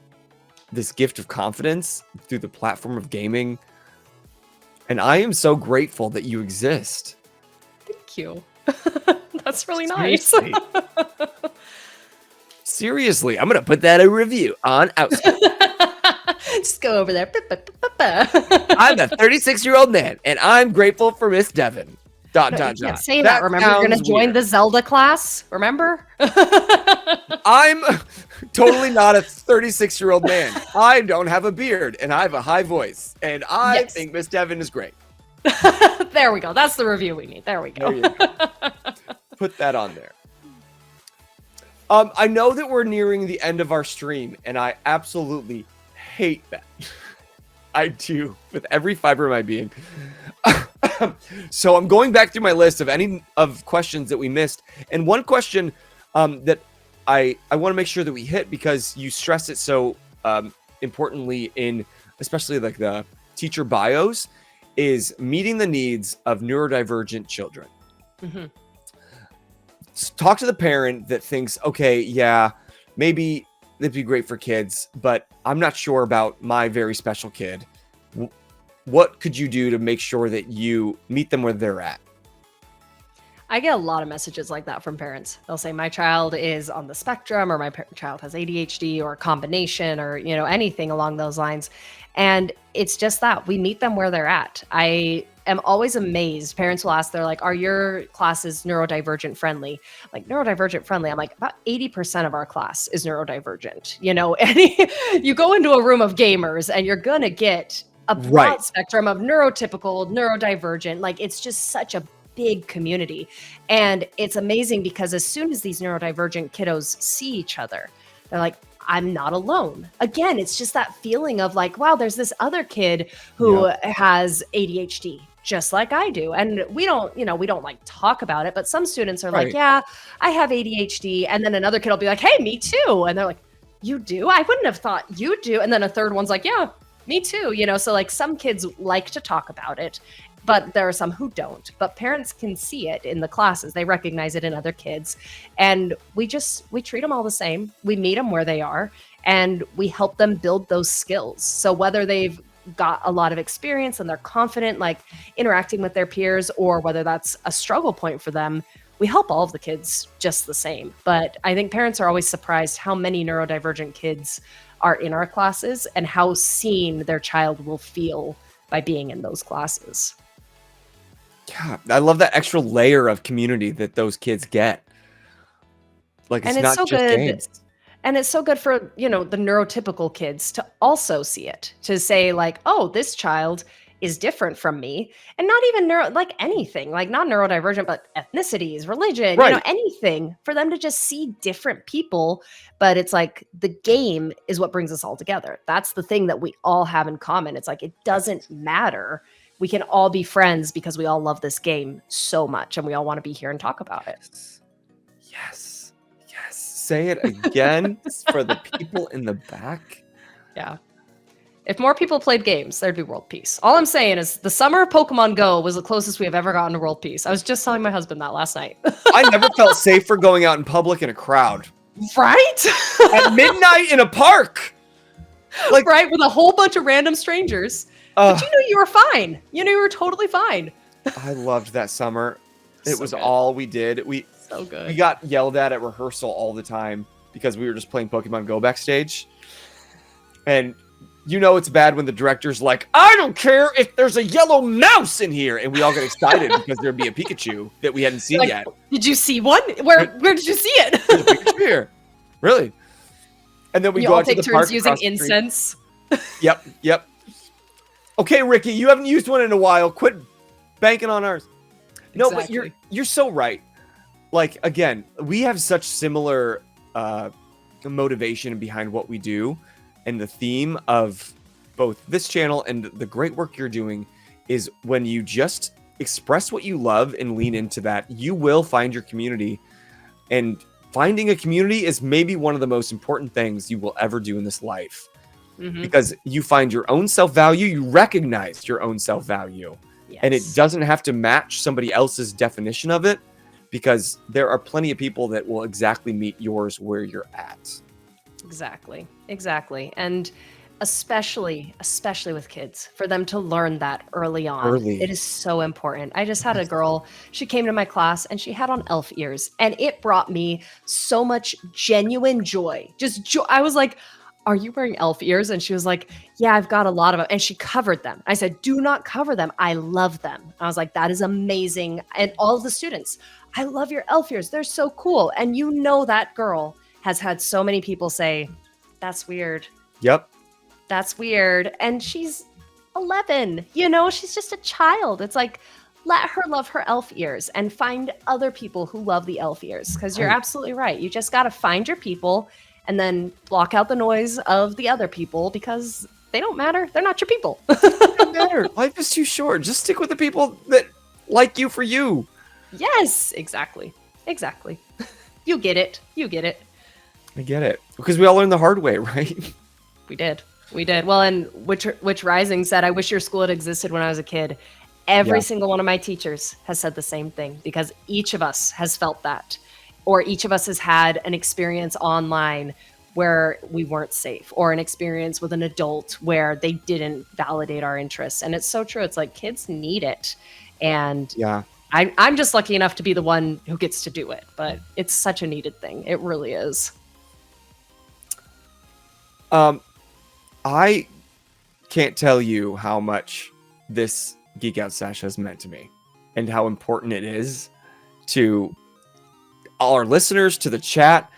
this gift of confidence through the platform of gaming. And I am so grateful that you exist. Thank you. That's really nice. Seriously, I'm going to put that in a review on Outside. Just go over there. I'm a 36-year-old man, and I'm grateful for Miss Devyn. You can't say that. Remember, you're going to join the Zelda class. Remember? I'm totally not a 36-year-old man. I don't have a beard, and I have a high voice. And I think Miss Devyn is great. There we go. That's the review we need. There we go. There you go. Put that on there. I know that we're nearing the end of our stream, and I absolutely hate that. I do, with every fiber of my being. So I'm going back through my list of any of questions that we missed, and one question that I want to make sure that we hit, because you stress it so importantly in especially like the teacher bios, is meeting the needs of neurodivergent children. Mm-hmm. Talk to the parent that thinks, okay, yeah, maybe it'd be great for kids, but I'm not sure about my very special kid. What could you do to make sure that you meet them where they're at? I get a lot of messages like that from parents. They'll say, my child is on the spectrum, or my child has ADHD, or a combination, or, anything along those lines. And it's just that we meet them where they're at. I am always amazed. Parents will ask, they're like, are your classes neurodivergent friendly? Like, neurodivergent friendly. I'm like, about 80% of our class is neurodivergent. You go into a room of gamers and you're going to get a broad spectrum of neurotypical, neurodivergent. Like, it's just such a big community. And it's amazing because as soon as these neurodivergent kiddos see each other, they're like, I'm not alone. Again, it's just that feeling of like, wow, there's this other kid who has ADHD just like I do. And we don't like talk about it, but some students are like, yeah, I have ADHD. And then another kid will be like, hey, me too. And they're like, you do? I wouldn't have thought you do. And then a third one's like, yeah, me too. So like some kids like to talk about it, but there are some who don't. But parents can see it in the classes. They recognize it in other kids. And we treat them all the same. We meet them where they are, and we help them build those skills. So whether they've got a lot of experience and they're confident, like interacting with their peers, or whether that's a struggle point for them, we help all of the kids just the same. But I think parents are always surprised how many neurodivergent kids are in our classes and how seen their child will feel by being in those classes. Yeah, I love that extra layer of community that those kids get. Like, it's not just games. And it's so good for, the neurotypical kids to also see it, to say like, oh, this child is different from me, and not even anything, like not neurodivergent, but ethnicities, religion, anything, for them to just see different people. But it's like the game is what brings us all together. That's the thing that we all have in common. It's like, it doesn't matter we can all be friends because we all love this game so much and we all want to be here and talk about it. Yes. Yes. Say it again for the people in the back. Yeah. If more people played games, there'd be world peace. All I'm saying is the summer of Pokemon Go was the closest we have ever gotten to world peace. I was just telling my husband that last night. I never felt safer going out in public in a crowd. Right? At midnight in a park. Like, right, with a whole bunch of random strangers. But you knew you were fine. You knew you were totally fine. I loved that summer. It So was good. all we did. So good. We got yelled at rehearsal all the time because we were just playing Pokemon Go backstage. And you know it's bad when the director's like, I don't care if there's a yellow mouse in here. And we all get excited because there'd be a Pikachu that we hadn't seen yet. Did you see one? Where did you see it? There's a Pikachu here. Really? And then we You go all out to take the park turns using across the street. incense. Yep. Okay, Ricky, you haven't used one in a while. Quit banking on ours. No, Exactly. but you're so right. Like, again, we have such similar motivation behind what we do, and the theme of both this channel and the great work you're doing is when you just express what you love and lean into that, you will find your community. And finding a community is maybe one of the most important things you will ever do in this life. Mhm. Because you find your own self-value, you recognize your own self-value. And it Yes. doesn't have to match somebody else's definition of it, because there are plenty of people that will exactly meet yours where you're at. Exactly. And especially with kids, for them to learn that early on. Early. It is so important. I just had a girl, she came to my class and she had on elf ears, and it brought me so much genuine joy. Just joy. I was like, are you wearing elf ears? And she was like, yeah, I've got a lot of them. And she covered them. I said, do not cover them. I love them. I was like, that is amazing. And all of the students, I love your elf ears. They're so cool. And you know, that girl has had so many people say, that's weird. Yep. That's weird. And she's 11, she's just a child. It's like, let her love her elf ears and find other people who love the elf ears. Because you're Right. absolutely right. You just got to find your people and then block out the noise of the other people, because they don't matter. They're not your people. It doesn't matter. Life is too short. Just stick with the people that like you for you. Yes, exactly. You get it. I get it. Because we all learned the hard way, right? We did. Well, and which Rising said, I wish your school had existed when I was a kid. Every Yeah. single one of my teachers has said the same thing, because each of us has felt that, or each of us has had an experience online where we weren't safe, or an experience with an adult where they didn't validate our interests. And it's so true. It's like, kids need it. And Yeah. I'm just lucky enough to be the one who gets to do it, but it's such a needed thing. It really is. I can't tell you how much this Geek Out Sesh has meant to me, and how important it is to all our listeners, to the chat.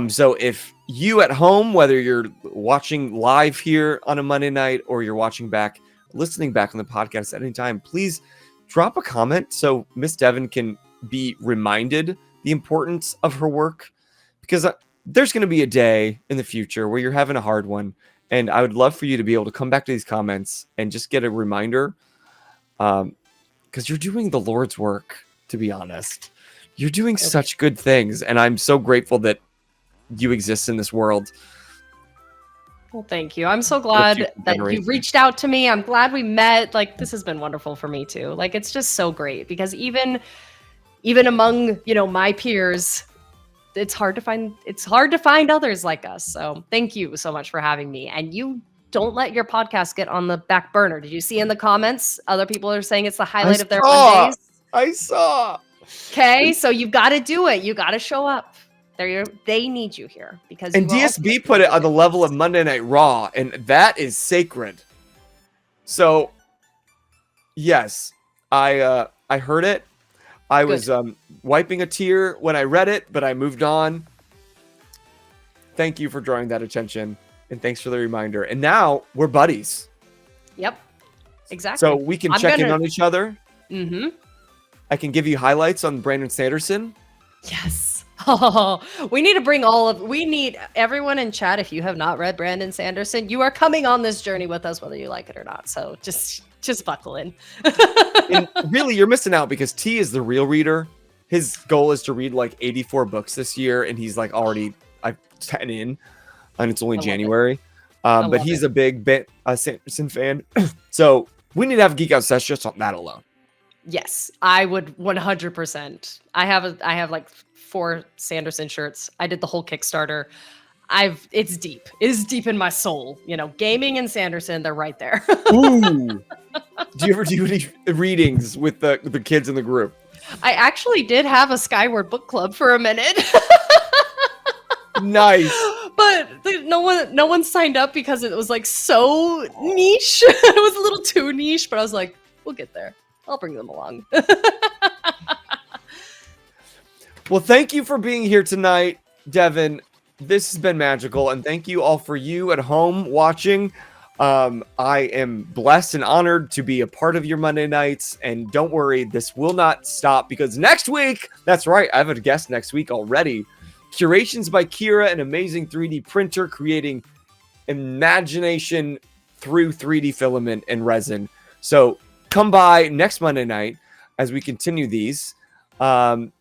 So if you at home, whether you're watching live here on a Monday night or you're listening back on the podcast at any time, please drop a comment so Miss Devyn can be reminded the importance of her work, because there's going to be a day in the future where you're having a hard one. And I would love for you to be able to come back to these comments and just get a reminder, because you're doing the Lord's work, to be honest. You're doing such good things, and I'm so grateful that you exist in this world. Well, thank you. I'm so glad that you generations. reached out to me. I'm glad we met. Like, this has been wonderful for me too. Like, it's just so great, because even among, my peers, it's hard to find others like us. So thank you so much for having me. And you don't let your podcast get on the back burner. Did you see in the comments, other people are saying it's the highlight of their Mondays? I saw. Okay, so you've got to do it. You got to show up. They need you here, because And DSB put it on the level of Monday Night Raw, and that is sacred. So, yes, I heard it. I was wiping a tear when I read it, but I moved on. Thank you for drawing that attention, and thanks for the reminder. And now we're buddies. Yep, exactly. So we can check in on each other. Mm-hmm. I can give you highlights on Brandon Sanderson. Yes. Oh, we need to we need everyone in chat. If you have not read Brandon Sanderson, you are coming on this journey with us, whether you like it or not. So just buckle in. And really, you're missing out because T is the real reader. His goal is to read like 84 books this year, and he's like already 10 in, and it's only January. But he's a big Sanderson fan. So we need to have a Geek Out session just on that alone. Yes, I would 100%. I have like 4 Sanderson shirts. I did the whole Kickstarter. It's deep. It is deep in my soul. You know, gaming and Sanderson, they're right there. Ooh. Do you ever do any readings with the kids in the group? I actually did have a Skyward book club for a minute. Nice. But no one signed up because it was like so niche. It was a little too niche, but I was like, we'll get there. I'll bring them along. Well, thank you for being here tonight, Devyn. This has been magical, and thank you all for you at home watching. I am blessed and honored to be a part of your Monday nights, and don't worry, this will not stop because next week, that's right, I have a guest next week already. Curations by Kira, an amazing 3D printer creating imagination through 3D filament and resin. So come by next Monday night as we continue these. And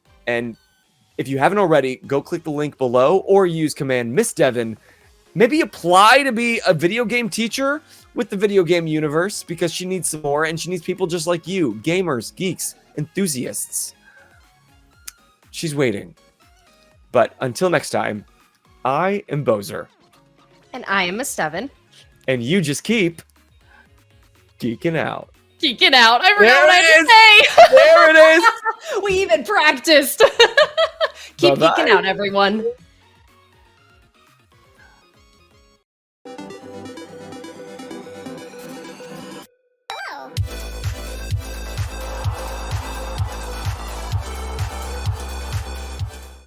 if you haven't already, go click the link below or use command Miss Devyn. Maybe apply to be a video game teacher with the video game universe because she needs some more and she needs people just like you, gamers, geeks, enthusiasts. She's waiting. But until next time, I am Bozer. And I am Miss Devyn. And you just keep geeking out. Geeking out. I forgot what I had to say. There it is. We even practiced. Keep geeking out, everyone.